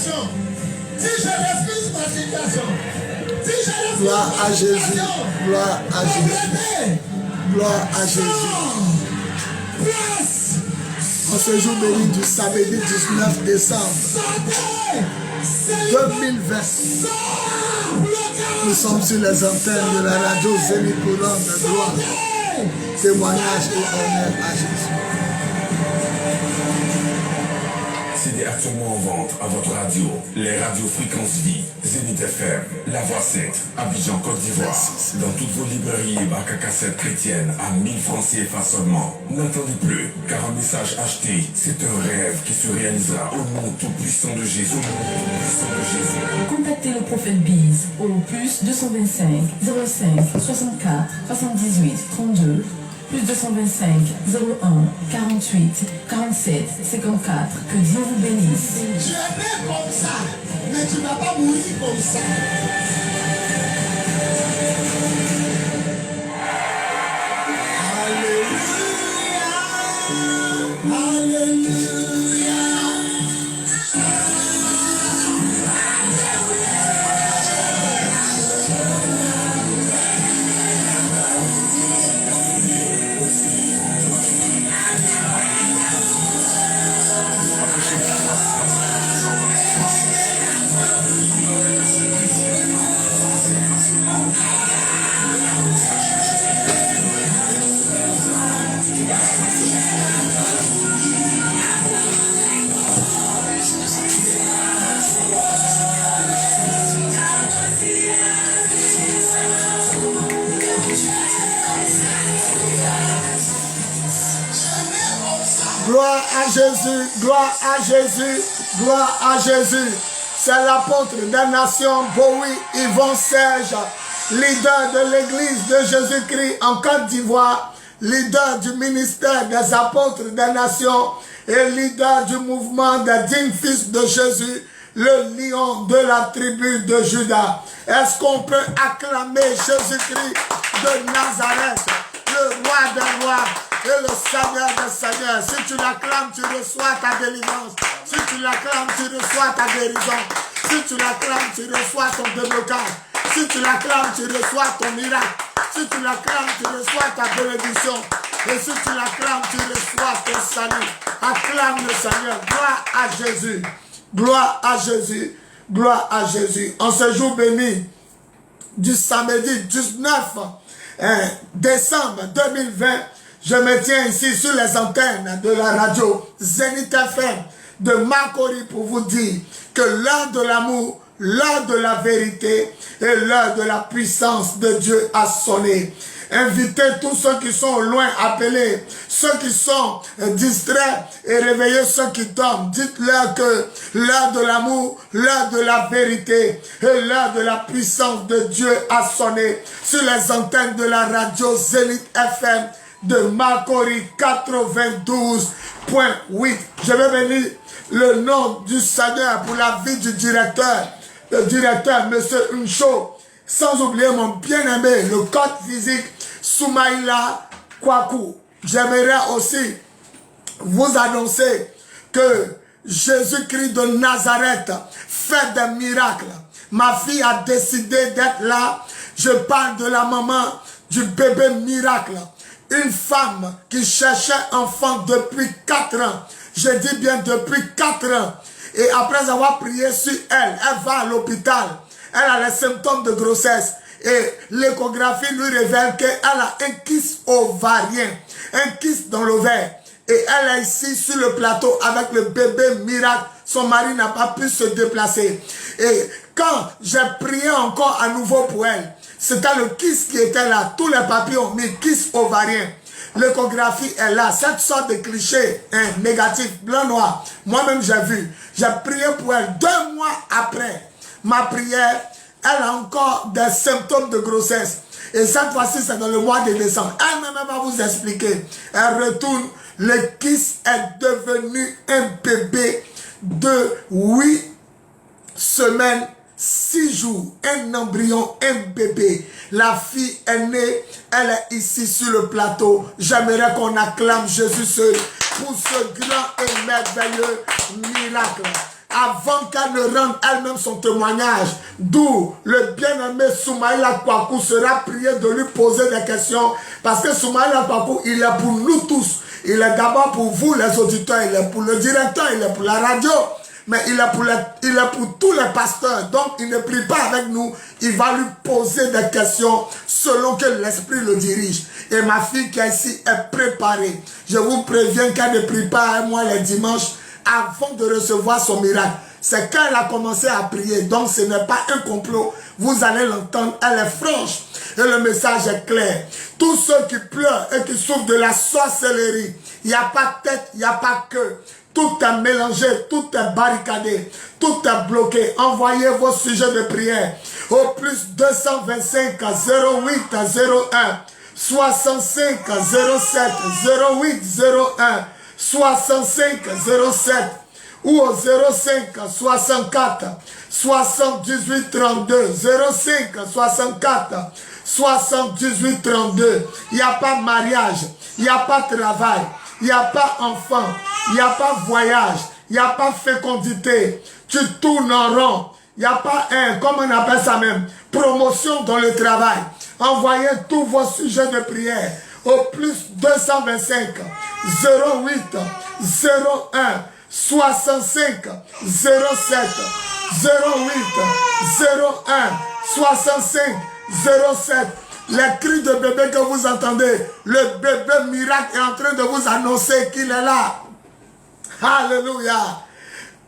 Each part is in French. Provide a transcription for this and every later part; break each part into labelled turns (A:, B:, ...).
A: situation. Si je refuse ma situation. Si je refuse
B: Gloire
A: ma
B: à Jésus.
A: situation.
B: Gloire à Jésus. Gloire à Jésus.
A: Place.
B: En ce jour béni du samedi 19 décembre 2020, nous sommes sur les antennes de la radio Zénith Couronne de gloire. Témoignage et honneur à Jésus.
C: CD actuellement en vente à votre radio. Les radios Fréquence Vie, Zénith FM, La Voix 7, Abidjan, Côte d'Ivoire. Dans toutes vos librairies et bacs à cassettes chrétiennes à 1000 francs CFA seulement. N'attendez plus, car un message acheté, c'est un rêve qui se réalisera au nom tout-puissant de Jésus.
D: Contactez le prophète Biz au plus 225 05 64 78 32 plus 225 01 48 47 54. Que Dieu vous bénisse.
A: Tu es né comme ça, mais tu ne vas pas mourir comme ça. Alléluia. Alléluia.
B: Gloire à Jésus, gloire à Jésus, gloire à Jésus. C'est l'apôtre des nations, Bowie Yvon Serge, leader de l'église de Jésus-Christ en Côte d'Ivoire, leader du ministère des apôtres des nations et leader du mouvement des dignes fils de Jésus, le lion de la tribu de Juda. Est-ce qu'on peut acclamer Jésus-Christ de Nazareth, le roi des rois et le Seigneur des seigneurs? Si tu l'acclames, tu reçois ta délivrance. Si tu l'acclames, tu reçois ta guérison. Si tu l'acclames, tu reçois ton déblocage. Si tu l'acclames, tu reçois ton miracle. Si tu l'acclames, tu reçois ta bénédiction. Et si tu l'acclames, tu reçois ton salut. Acclame le Seigneur. Gloire à Jésus. Gloire à Jésus. Gloire à Jésus. En ce jour béni du samedi 19 décembre 2020, je me tiens ici sur les antennes de la radio Zénith FM de Makori pour vous dire que l'heure de l'amour, l'heure de la vérité et l'heure de la puissance de Dieu a sonné. Invitez tous ceux qui sont loin, appelés, ceux qui sont distraits et réveillez ceux qui dorment. Dites-leur que l'heure de l'amour, l'heure de la vérité et l'heure de la puissance de Dieu a sonné sur les antennes de la radio Zénith FM de Makori 92.8. Je vais bénir le nom du Seigneur pour la vie du directeur, le directeur M. Uncho, sans oublier mon bien-aimé, le code physique Soumaïla Kwaku. J'aimerais aussi vous annoncer que Jésus-Christ de Nazareth fait des miracles. Ma fille a décidé d'être là. Je parle de la maman du bébé miracle. Une femme qui cherchait enfant depuis 4 ans. Je dis bien depuis 4 ans. Et après avoir prié sur elle, elle va à l'hôpital. Elle a les symptômes de grossesse. Et l'échographie lui révèle qu'elle a un kyste ovarien. Un kyste dans l'ovaire. Et elle est ici sur le plateau avec le bébé miracle. Son mari n'a pas pu se déplacer. Et quand j'ai prié encore à nouveau pour elle, c'était le kyste qui était là. Tous les papiers ont mis kyste ovarien. L'échographie est là. Cette sorte de cliché négatif, blanc-noir. Moi-même, j'ai vu. J'ai prié pour elle. 2 mois après ma prière, elle a encore des symptômes de grossesse. Et cette fois-ci, c'est dans le mois de décembre. Elle-même va vous expliquer. Elle retourne. Le kyste est devenu un bébé de 8 semaines, 6 jours, un embryon, un bébé. La fille est née, elle est ici sur le plateau. J'aimerais qu'on acclame Jésus seul pour ce grand et merveilleux miracle. avant qu'elle ne rende elle-même son témoignage, d'où le bien-aimé Soumaïla Kwaku sera prié de lui poser des questions, parce que Soumaïla Kwaku, il est pour nous tous. Il est d'abord pour vous les auditeurs, il est pour le directeur, il est pour la radio, mais il est pour tous les pasteurs. Donc il ne prie pas avec nous, il va lui poser des questions selon que l'esprit le dirige. Et ma fille qui est ici est préparée. Je vous préviens qu'elle ne prie pas avec moi les dimanches avant de recevoir son miracle. C'est quand elle a commencé à prier. Donc ce n'est pas un complot. Vous allez l'entendre, elle est franche. Et le message est clair. Tous ceux qui pleurent et qui souffrent de la sorcellerie, il n'y a pas tête, il n'y a pas queue. Tout est mélangé, tout est barricadé, tout est bloqué. Envoyez vos sujets de prière au plus 225 08 01 65 07 08 01 65 07 ou au 05 64 78 32 05 64 78 32. Il n'y a pas mariage, il n'y a pas travail, il n'y a pas enfant, il n'y a pas voyage, il n'y a pas fécondité. Tu tournes en rond. Il n'y a pas comment on appelle ça même, promotion dans le travail. Envoyez tous vos sujets de prière au plus 225 08 01 65 07 08 01 65 07. Les cris de bébé que vous entendez, le bébé miracle est en train de vous annoncer qu'il est là. Alléluia.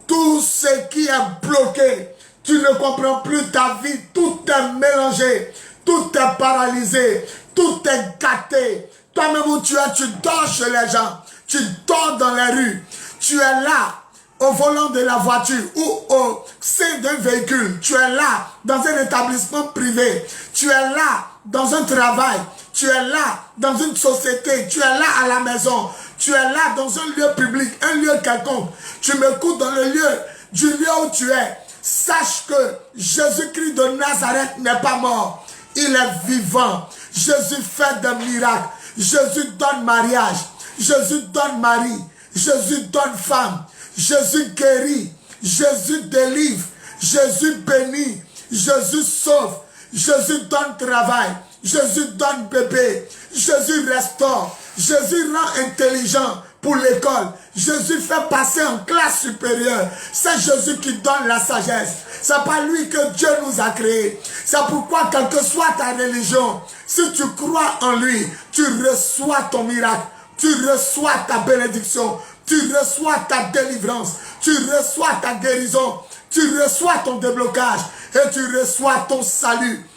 B: Tout ce qui est bloqué, tu ne comprends plus ta vie, tout est mélangé, tout est paralysé, tout est gâté. Toi-même où tu es, tu dors chez les gens, tu dors dans les rues, tu es là au volant de la voiture ou au sein d'un véhicule, tu es là dans un établissement privé, tu es là dans un travail, tu es là dans une société, tu es là à la maison, tu es là dans un lieu public, un lieu quelconque, tu m'écoutes dans le lieu, du lieu où tu es. Sache que Jésus-Christ de Nazareth n'est pas mort. Il est vivant. Jésus fait des miracles. Jésus donne mariage. Jésus donne mari. Jésus donne femme. Jésus guérit. Jésus délivre. Jésus bénit. Jésus sauve. Jésus donne travail. Jésus donne bébé. Jésus restaure. Jésus rend intelligent pour l'école. Jésus fait passer en classe supérieure. C'est Jésus qui donne la sagesse. C'est pas lui que Dieu nous a créé. C'est pourquoi, quelle que soit ta religion, si tu crois en lui, tu reçois ton miracle. Tu reçois ta bénédiction. Tu reçois ta délivrance. Tu reçois ta guérison. Tu reçois ton déblocage. Et tu reçois ton salut.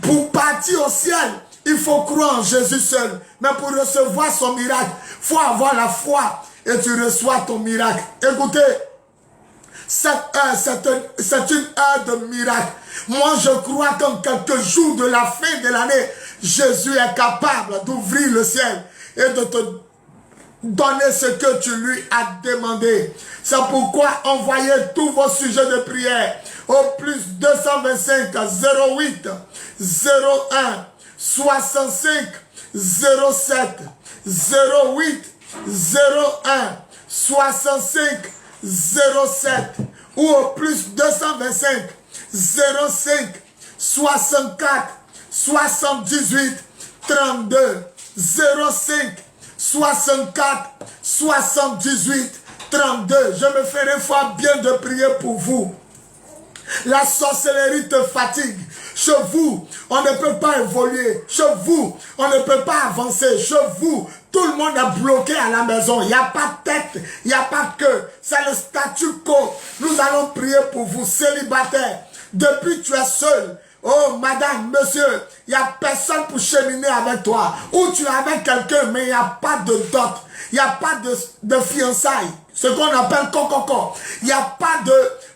B: Pour partir au ciel, il faut croire en Jésus seul. Mais pour recevoir son miracle, il faut avoir la foi. Et tu reçois ton miracle. Écoutez, cette heure, c'est une heure de miracle. Moi, je crois qu'en quelques jours de la fin de l'année, Jésus est capable d'ouvrir le ciel et de te donner ce que tu lui as demandé. C'est pourquoi envoyez tous vos sujets de prière au plus 225 08 01 65 07 08 01 65 07 ou au plus 225 05 64 78 32 05 64 78 32. Je me ferai fort bien de prier pour vous. La sorcellerie te fatigue. Chez vous, on ne peut pas évoluer. Chez vous, on ne peut pas avancer. Chez vous, tout le monde est bloqué à la maison. Il n'y a pas de tête, il n'y a pas de queue. C'est le statu quo. Nous allons prier pour vous, célibataires. Depuis, tu es seul. Oh, madame, monsieur, il n'y a personne pour cheminer avec toi. Ou tu es avec quelqu'un, mais il n'y a pas de dot. Il n'y a pas de fiançailles. Ce qu'on appelle coco. Il n'y a pas de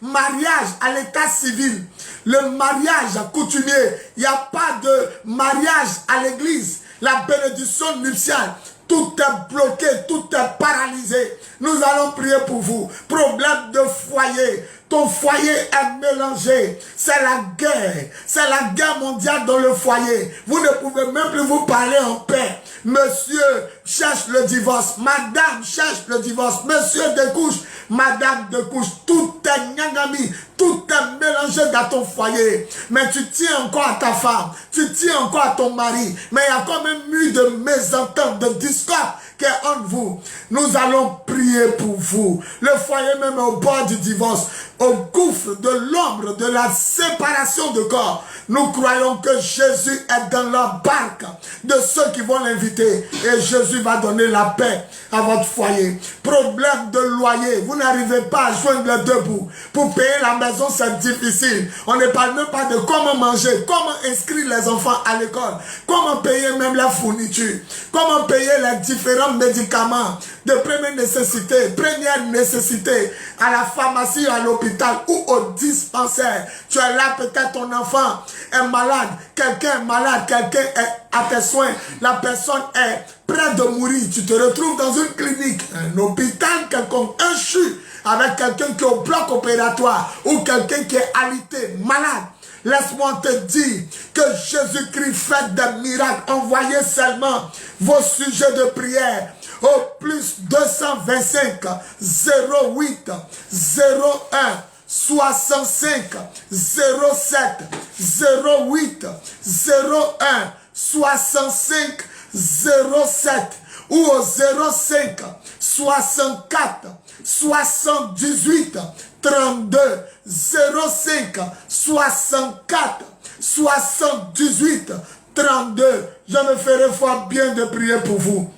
B: mariage à l'état civil. Le mariage coutumier. Il n'y a pas de mariage à l'église. La bénédiction nuptiale. tout est bloqué, tout est paralysé. Nous allons prier pour vous. Problème de foyer. Ton foyer est mélangé. C'est la guerre. C'est la guerre mondiale dans le foyer. Vous ne pouvez même plus vous parler en paix. Monsieur cherche le divorce. Madame cherche le divorce. Monsieur découche. Madame découche. Tout est nyangami. Tout est mélangé dans ton foyer. Mais tu tiens encore à ta femme. Tu tiens encore à ton mari. Mais il y a quand même eu de mésentente, de discorde qui est entre vous. Nous allons prier pour vous. Le foyer même est au bord du divorce, au gouffre de l'ombre de la séparation de corps. Nous croyons que Jésus est dans la barque de ceux qui vont l'inviter. Et Jésus va donner la paix à votre foyer. Problème de loyer. Vous n'arrivez pas à joindre les deux bouts. Pour payer la maison, c'est difficile. On ne parle même pas de comment manger, comment inscrire les enfants à l'école, comment payer même la fourniture, comment payer les différents médicaments de première nécessité à la pharmacie, à l'hôpital ou au dispensaire. Tu es là, peut-être ton enfant est malade, quelqu'un est malade, quelqu'un est à tes soins, la personne est près de mourir, tu te retrouves dans une clinique, un hôpital quelconque, un CHU, avec quelqu'un qui est au bloc opératoire ou quelqu'un qui est alité, malade. Laisse-moi te dire que Jésus-Christ fait des miracles. Envoyez seulement vos sujets de prière au plus 225 08 01 65 07 08 01 65 07 ou au 05 64 78 32 05 64 78 32. Je me ferai fort bien de prier pour vous.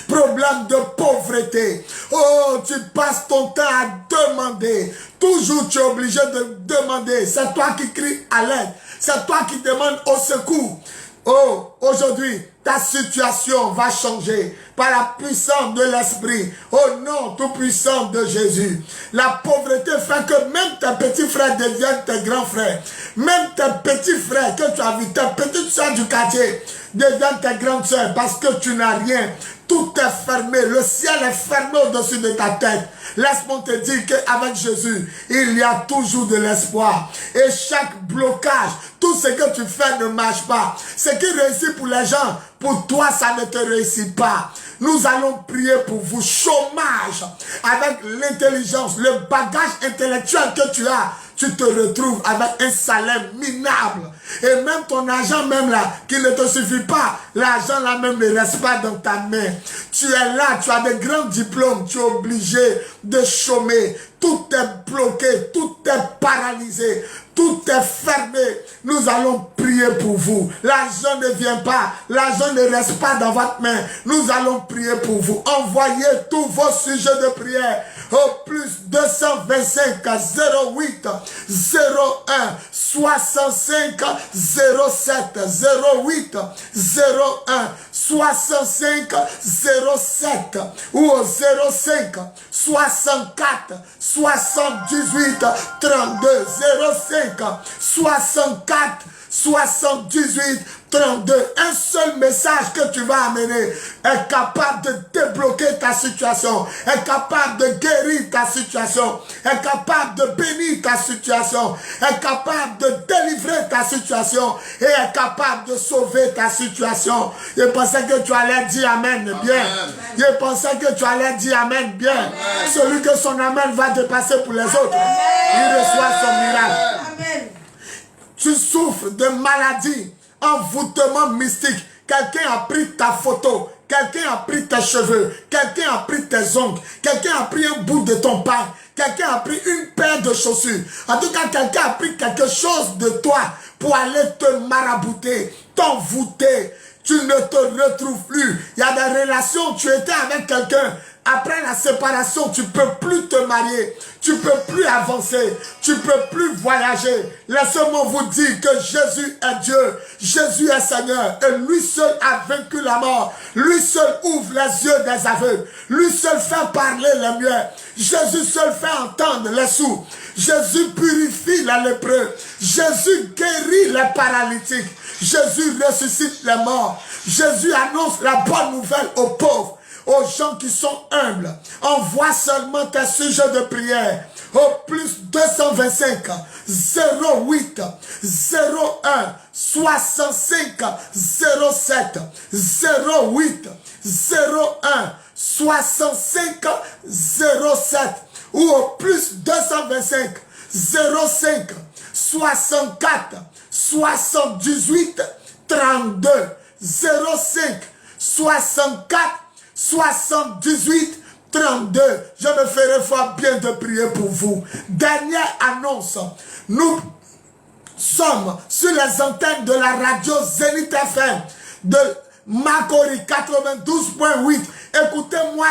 B: Problème de pauvreté. Oh, tu passes ton temps à demander. Toujours tu es obligé de demander. C'est toi qui cries à l'aide. C'est toi qui demandes au secours. Oh, aujourd'hui, ta situation va changer par la puissance de l'Esprit. Au nom tout puissant de Jésus. La pauvreté fait que même tes petits frères deviennent tes grands frères. Même tes petits frères que tu as vus, tes petites soeurs du quartier deviennent tes grandes soeurs parce que tu n'as rien. Tout est fermé. Le ciel est fermé au-dessus de ta tête. Laisse-moi te dire qu'avec Jésus, il y a toujours de l'espoir. Et chaque blocage, tout ce que tu fais ne marche pas. Ce qui réussit pour les gens, pour toi, ça ne te réussit pas. Nous allons prier pour vous. Chômage, avec l'intelligence, le bagage intellectuel que tu as, tu te retrouves avec un salaire minable. Et même ton argent même là, qui ne te suffit pas, l'argent là même ne reste pas dans ta main. Tu es là, tu as de grands diplômes, tu es obligé de chômer. Tout est bloqué, tout est paralysé, tout est fermé. Nous allons prier pour vous. L'argent ne vient pas, l'argent ne reste pas dans votre main. Nous allons prier pour vous. Envoyez tous vos sujets de prière au plus 225 08 01 65 07 08 01 65 07 ou au 05 64 78 32 05 64 78 32. Un seul message que tu vas amener est capable de débloquer ta situation, est capable de guérir ta situation, est capable de bénir ta situation, est capable de délivrer ta situation et est capable de sauver ta situation. Je pensais que tu allais dire amen bien. Je pensais que tu allais dire amen bien. Celui que son amen va dépasser pour les autres, il reçoit son miracle. Amen. Tu souffres de maladie, envoûtement mystique. Quelqu'un a pris ta photo, quelqu'un a pris tes cheveux, quelqu'un a pris tes ongles, quelqu'un a pris un bout de ton pain, quelqu'un a pris une paire de chaussures. En tout cas, quelqu'un a pris quelque chose de toi pour aller te marabouter, t'envoûter. Tu ne te retrouves plus. Il y a des relations, tu étais avec quelqu'un. Après la séparation, tu ne peux plus te marier, tu ne peux plus avancer, tu ne peux plus voyager. Laissez-moi vous dire que Jésus est Dieu, Jésus est Seigneur, et lui seul a vaincu la mort. Lui seul ouvre les yeux des aveugles, lui seul fait parler les muets, Jésus seul fait entendre les sourds, Jésus purifie les lépreux, Jésus guérit les paralytiques, Jésus ressuscite les morts. Jésus annonce la bonne nouvelle aux pauvres, aux gens qui sont humbles. Envoie seulement tes sujets de prière au plus 225 08 01 65 07 08 01 65 07 ou au plus 225 05 64 78 32 05 64 78 32. Je me ferai fort bien de prier pour vous. Dernière annonce. Nous sommes sur les antennes de la radio Zénith FM de Makori 92.8. Écoutez-moi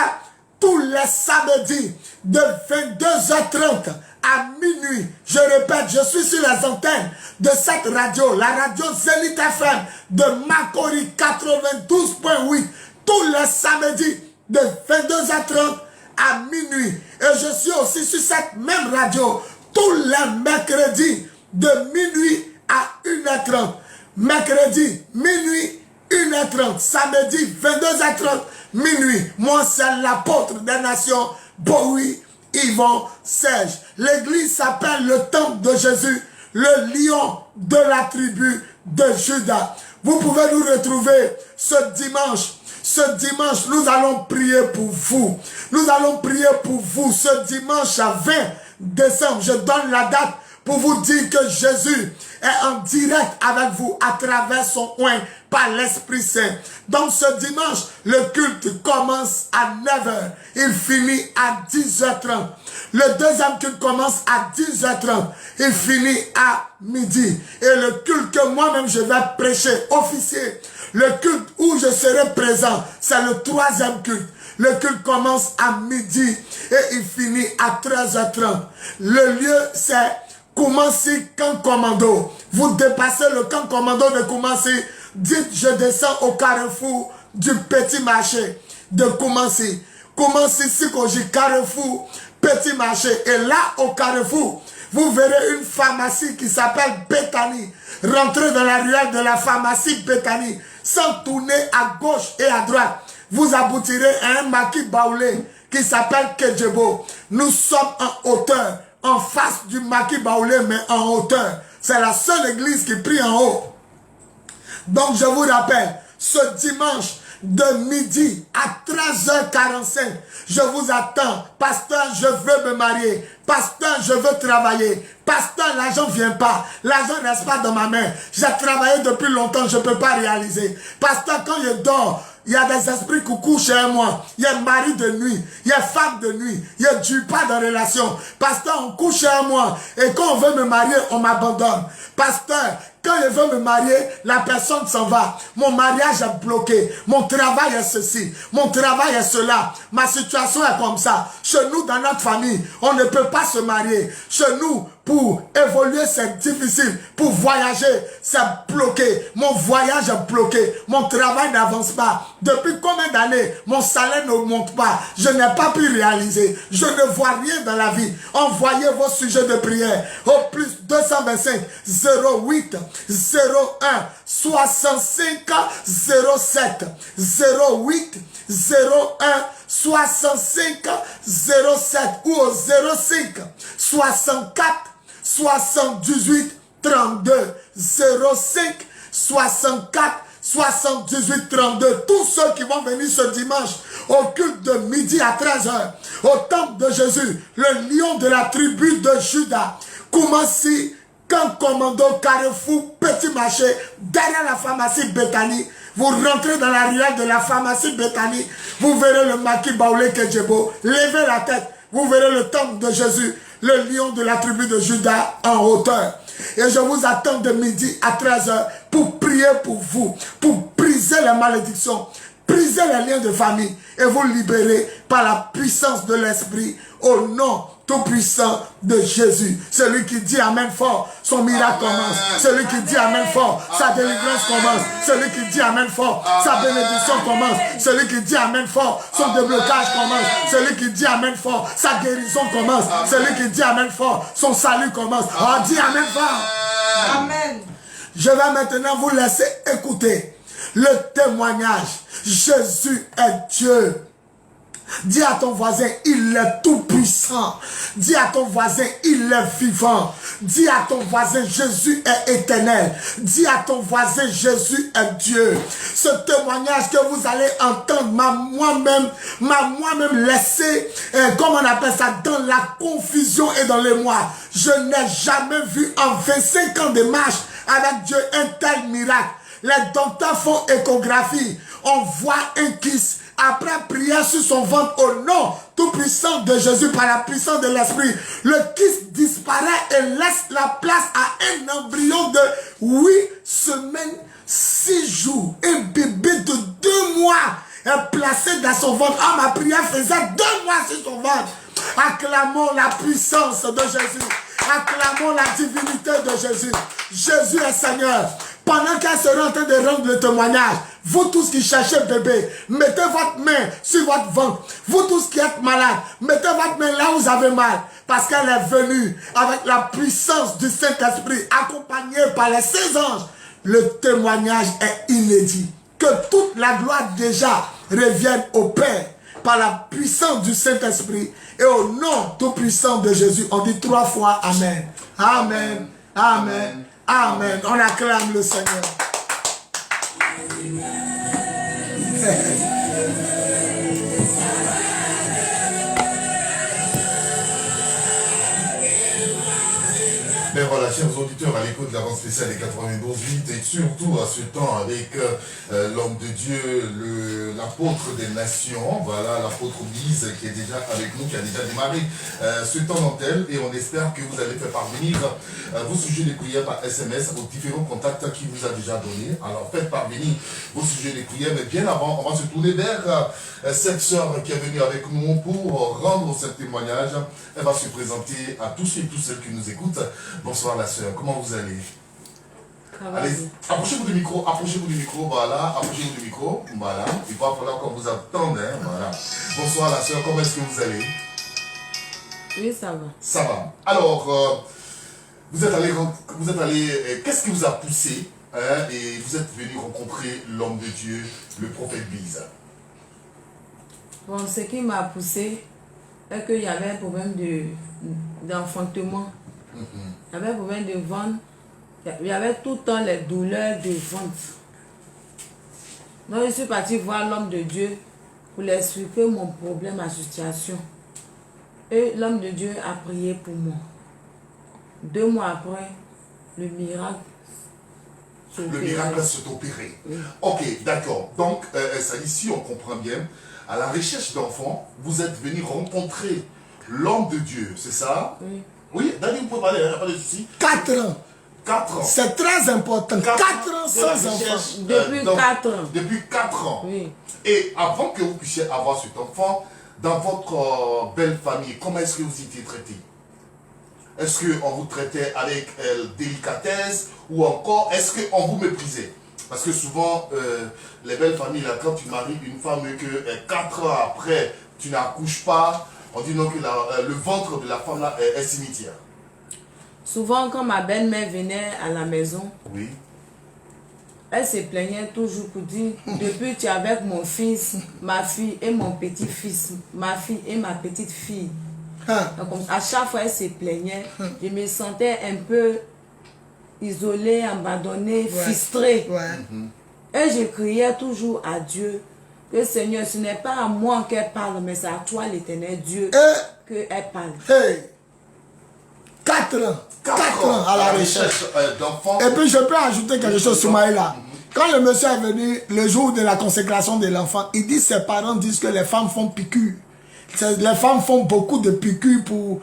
B: tous les samedis de 22h30 à minuit. Je répète, je suis sur les antennes de cette radio, la radio Zénith FM de Makori 92.8, tous les samedis de 22h30 à minuit. Et je suis aussi sur cette même radio tous les mercredis de minuit à 1h30. Mercredi, minuit, 1h30. Samedi, 22h30, minuit. Moi, c'est l'apôtre des nations, Bowie Yvon Serge. L'église s'appelle le Temple de Jésus, le lion de la tribu de Juda. Vous pouvez nous retrouver ce dimanche. Ce dimanche, nous allons prier pour vous. Nous allons prier pour vous ce dimanche à 20 décembre. Je donne la date pour vous dire que Jésus est en direct avec vous à travers son oint par l'Esprit Saint. Donc ce dimanche, le culte commence à 9h. Il finit à 10h30. Le deuxième culte commence à 10h30. Il finit à midi. Et le culte que moi-même je vais prêcher, officier, le culte où je serai présent, c'est le troisième culte. Le culte commence à midi et il finit à 13h30. Le lieu, c'est Koumassi Camp Commando. Vous dépassez le camp commando de Koumassi. Dites, je descends au carrefour du petit marché de Koumassi. Koumassi Sikoji, carrefour, petit marché. Et là, au carrefour, vous verrez une pharmacie qui s'appelle Bethany. Rentrez dans la ruelle de la pharmacie Bethany. Sans tourner à gauche et à droite, vous aboutirez à un maquis baoulé qui s'appelle Kedjebo. Nous sommes en hauteur, en face du maquis baoulé, mais en hauteur. C'est la seule église qui prie en haut. Donc je vous rappelle, ce dimanche de midi à 13h45, je vous attends. Pasteur, je veux me marier. Pasteur, je veux travailler. Pasteur, l'argent ne vient pas. L'argent ne reste pas dans ma main. J'ai travaillé depuis longtemps, je ne peux pas réaliser. Pasteur, quand je dors, il y a des esprits qui couchent chez moi. Il y a mari de nuit. Il y a femme de nuit. Il y a du pas de relation. Pasteur, on couche chez moi. Et quand on veut me marier, on m'abandonne. Pasteur, quand je veux me marier, la personne s'en va. Mon mariage est bloqué. Mon travail est ceci. Mon travail est cela. Ma situation est comme ça. Chez nous, dans notre famille, on ne peut pas se marier. Chez nous, pour évoluer, c'est difficile. Pour voyager, c'est bloqué. Mon voyage est bloqué. Mon travail n'avance pas. Depuis combien d'années, mon salaire ne monte pas. Je n'ai pas pu réaliser. Je ne vois rien dans la vie. Envoyez vos sujets de prière au plus 225 08 01 65 07 08 01 65 07 ou au 05 64 78 32 05 64 78 32. Tous ceux qui vont venir ce dimanche au culte de midi à 13h au temple de Jésus, le lion de la tribu de Juda, Koumassi Camp Commando, carrefour, petit marché, derrière la pharmacie Bethany. Vous rentrez dans la ruelle de la pharmacie Bethany, vous verrez le maquis baoulé Kedjebo. Levez la tête, vous verrez le temple de Jésus, le lion de la tribu de Juda en hauteur. Et je vous attends de midi à 13h pour prier pour vous, pour briser les malédictions, briser les liens de famille et vous libérer par la puissance de l'Esprit au nom tout-puissant de Jésus. Celui qui dit Amen fort, son miracle commence. Celui qui dit Amen fort, sa délivrance commence. Celui qui dit Amen fort, sa bénédiction commence. Celui qui dit Amen fort, son déblocage commence. Celui qui dit Amen fort, sa guérison commence. Celui qui dit Amen fort, son salut commence. Oh, dis Amen fort.
E: Amen.
B: Je vais maintenant vous laisser écouter le témoignage. Jésus est Dieu. Dis à ton voisin, il est tout puissant. Dis à ton voisin, il est vivant. Dis à ton voisin, Jésus est éternel. Dis à ton voisin, Jésus est Dieu. Ce témoignage que vous allez entendre m'a moi-même laissé, comment on appelle ça, dans la confusion et dans l'émoi. Je n'ai jamais vu en 25 ans de marche avec Dieu un tel miracle. Les docteurs font échographie. On voit un kiss. Après prière sur son ventre au nom tout-puissant de Jésus par la puissance de l'Esprit, le kyste disparaît et laisse la place à un embryon de 8 semaines, 6 jours. Un bébé de 2 mois est placé dans son ventre. Ah, ma prière faisait 2 mois sur son ventre. Acclamons la puissance de Jésus. Acclamons la divinité de Jésus. Jésus est Seigneur. Pendant qu'elle sera en train de rendre le témoignage, vous tous qui cherchez bébé, mettez votre main sur votre ventre. Vous tous qui êtes malades, mettez votre main là où vous avez mal. Parce qu'elle est venue avec la puissance du Saint-Esprit, accompagnée par les 16 anges. Le témoignage est inédit. Que toute la gloire déjà revienne au Père par la puissance du Saint-Esprit et au nom tout puissant de Jésus. On dit 3 fois Amen. Amen. Amen. Amen. On acclame le Seigneur.
E: Mais voilà, chers auditeurs, à l'écoute de la bande spéciale des 92.8 et surtout à ce temps avec l'homme de Dieu, l'apôtre des nations, voilà, l'apôtre Bise qui est déjà avec nous, qui a déjà démarré ce temps d'antenne et on espère que vous allez faire parvenir vos sujets de prière par SMS aux différents contacts qu'il vous a déjà donnés. Alors faites parvenir vos sujets de prière, mais bien avant, on va se tourner vers cette sœur qui est venue avec nous pour rendre ce témoignage. Elle va se présenter à tous et toutes celles qui nous écoutent. Bonsoir la sœur, comment vous allez? Allez, approchez-vous du micro, voilà, approchez-vous du micro, voilà. Il va falloir qu'on vous attende, hein, voilà. Bonsoir la sœur, comment est-ce que vous allez?
F: Oui, ça va.
E: Ça va. Alors, vous êtes allé, qu'est-ce qui vous a poussé, hein, et vous êtes venu rencontrer l'homme de Dieu, le prophète Bise?
F: Bon, ce qui m'a poussé est qu'il y avait un problème d'enfantement. Il y avait un problème de ventre. Il y avait tout le temps les douleurs de ventre. Donc je suis partie voir l'homme de Dieu pour lui expliquer mon problème, ma situation. Et l'homme de Dieu a prié pour moi. 2 mois après, le miracle s'est opéré.
E: Le miracle s'est opéré. Oui. Ok, d'accord. Donc, ça ici, on comprend bien. À la recherche d'enfants, vous êtes venu rencontrer l'homme de Dieu, c'est ça? Oui. Oui, Dani, vous pouvez parler, il n'y a pas de souci.
B: 4 ans.
E: 4 ans.
B: C'est très important. 4 ans sans enfant.
F: Depuis 4 ans.
E: Depuis 4 ans.
F: Oui.
E: Et avant que vous puissiez avoir cet enfant, dans votre belle famille, comment est-ce que vous étiez traité? Est-ce qu'on vous traitait avec délicatesse ou encore est-ce qu'on vous méprisait? Parce que souvent, les belles familles, là, quand tu maries une femme et que 4 ans après, tu n'accouches pas, on dit non que le ventre de la femme là est cimetière.
F: Souvent, quand ma belle-mère venait à la maison,
E: oui,
F: elle se plaignait toujours pour dire, depuis tu es avec mon fils, ma fille et mon petit-fils, ma fille et ma petite-fille. Donc, à chaque fois, elle se plaignait. Je me sentais un peu isolée, abandonnée, frustrée. Et je criais toujours à Dieu que Seigneur, ce n'est pas à moi qu'elle parle, mais c'est à toi, l'Éternel Dieu, qu'elle parle.
B: 4 ans. 4 ans à la recherche d'enfants. Et puis je peux ajouter quelque chose sur Maïla. Quand le monsieur est venu le jour de la consécration de l'enfant, il dit ses parents disent que les femmes font piqûre. Les femmes font beaucoup de piqûres pour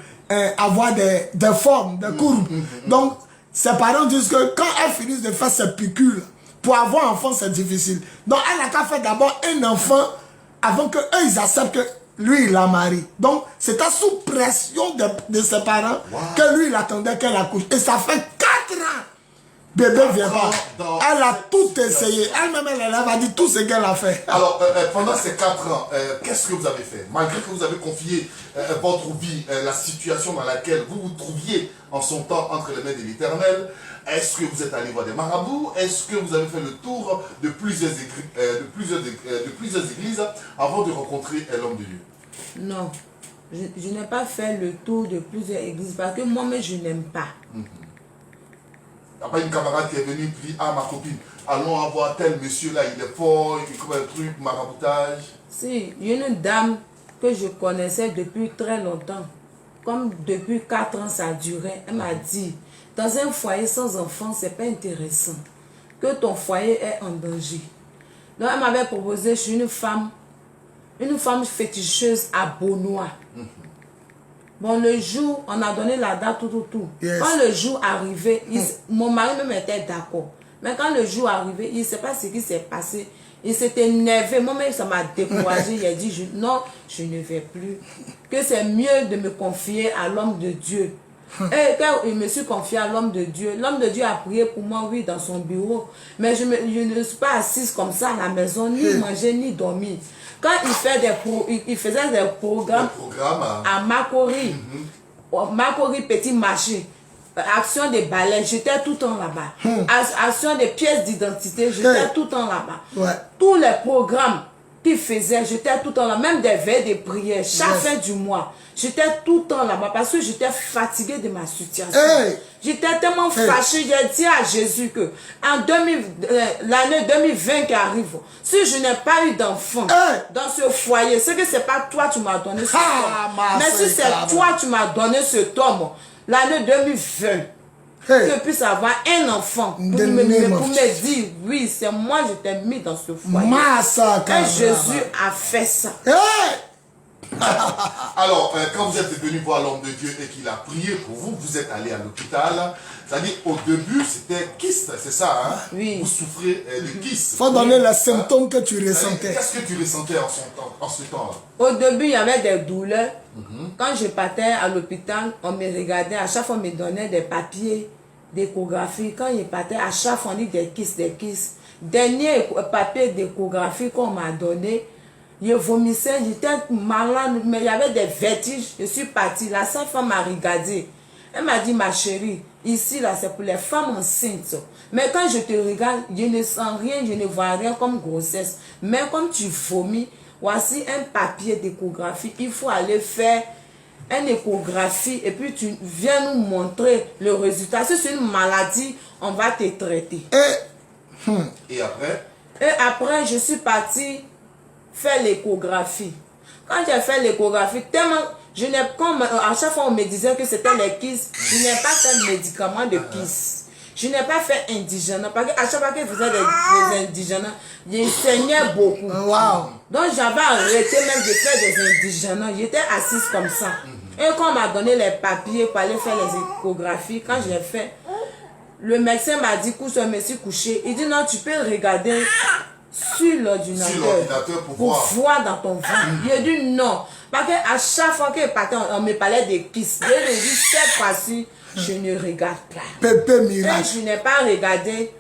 B: avoir des formes, des courbes. Donc, ses parents disent que quand elles finissent de faire ces piqûres, pour avoir un enfant, c'est difficile. Donc, elle n'a qu'à faire d'abord un enfant avant qu'eux, ils acceptent que lui, il la marie. Donc, c'était sous pression de ses parents que lui, il attendait qu'elle accouche. Et ça fait 4 ans. bébé ne vient pas.
E: Dans
B: Elle a
E: cette
B: tout
E: situation.
B: essayé. Elle-même, elle a dit tout ce qu'elle a fait.
E: Alors, pendant ces 4 ans, qu'est-ce que vous avez fait? Malgré que vous avez confié votre vie, la situation dans laquelle vous vous trouviez en son temps entre les mains de l'Éternel, est-ce que vous êtes allé voir des marabouts? Est-ce que vous avez fait le tour de plusieurs églises avant de rencontrer l'homme de Dieu?
F: Non, je n'ai pas fait le tour de plusieurs églises parce que moi-même, je n'aime pas.
E: Il n'y a pas une camarade qui est venue et dit, ah ma copine, allons voir tel monsieur là, il est fort, il fait un truc, maraboutage.
F: Si, il y a une dame que je connaissais depuis très longtemps, comme depuis 4 ans ça durait, elle m'a dit, dans un foyer sans enfant, c'est pas intéressant, que ton foyer est en danger. Donc elle m'avait proposé, je suis une femme féticheuse à Beaunois. Bon, le jour, on a donné la date, tout.
B: Yes.
F: Quand le jour arrivait, mon mari même était d'accord. Mais quand le jour arrivait, il ne sait pas ce qui s'est passé. Il s'est énervé. Moi-même, ça m'a découragé. Il a dit, non, je ne vais plus. Que c'est mieux de me confier à l'homme de Dieu. Et quand je me suis confié à l'homme de Dieu a prié pour moi, oui, dans son bureau. Mais je ne suis pas assise comme ça à la maison, ni manger, ni dormir. Quand il faisait des programmes à Makori, Makori Petit Marché, action des balais, j'étais tout le temps là-bas. Action des pièces d'identité, j'étais tout le temps là-bas.
B: Ouais.
F: Tous les programmes qu'il faisait, j'étais tout le temps là. Même des veilles de prière, chaque fin du mois, j'étais tout le temps là-bas parce que j'étais fatiguée de ma situation.
B: Hey.
F: J'étais tellement fâchée, j'ai dit à Jésus que en l'année 2020 qui arrive, si je n'ai pas eu d'enfant dans ce foyer, c'est que c'est pas toi tu m'as donné ce tombe. Mais si c'est toi tu m'as donné ce tombe, l'année 2020, que je puisse avoir un enfant pour me dire, oui, c'est moi je t'ai mis dans ce foyer. Et Jésus a fait ça.
E: Alors, quand vous êtes venu voir l'homme de Dieu et qu'il a prié pour vous, vous êtes allé à l'hôpital. C'est-à-dire, au début, c'était kyste, c'est ça, hein?
F: Oui.
E: Vous souffrez de kyste.
B: Il faut donner les symptômes que tu ressentais.
E: Qu'est-ce que tu ressentais en ce temps-là?
F: Au début, il y avait des douleurs. Quand je partais à l'hôpital, on me regardait. À chaque fois, on me donnait des papiers d'échographie. Quand il partait, à chaque fois, on dit des kystes. Dernier papier d'échographie qu'on m'a donné, je vomissais, j'étais malade, mais il y avait des vertiges. Je suis partie. La seule femme m'a regardé. Elle m'a dit, ma chérie, ici, là, c'est pour les femmes enceintes. Mais quand je te regarde, je ne sens rien, je ne vois rien comme grossesse. Mais comme tu vomis, voici un papier d'échographie. Il faut aller faire une échographie et puis tu viens nous montrer le résultat. Si c'est une maladie, on va te traiter.
E: Et après?
F: Et après, je suis partie faire l'échographie. Quand j'ai fait l'échographie, tellement, à chaque fois on me disait que c'était les kystes, je n'ai pas fait de médicaments de kystes. Je n'ai pas fait indigène, parce qu'à chaque fois que je faisais des indigènes, je saignais beaucoup.
B: Wow.
F: Donc j'avais arrêté même de faire des indigènes. J'étais assise comme ça. Et quand on m'a donné les papiers pour aller faire les échographies, quand je l'ai fait, le médecin m'a dit, couche, je me suis couché. Il dit non, tu peux regarder sur l'ordinateur pour voir dans ton ventre. J'ai dit non. Parce qu'à chaque fois que on me parlait des kystes, je lui ai dit cette fois-ci, je ne regarde pas.
B: Pépé miracle.
F: Et je n'ai pas regardé.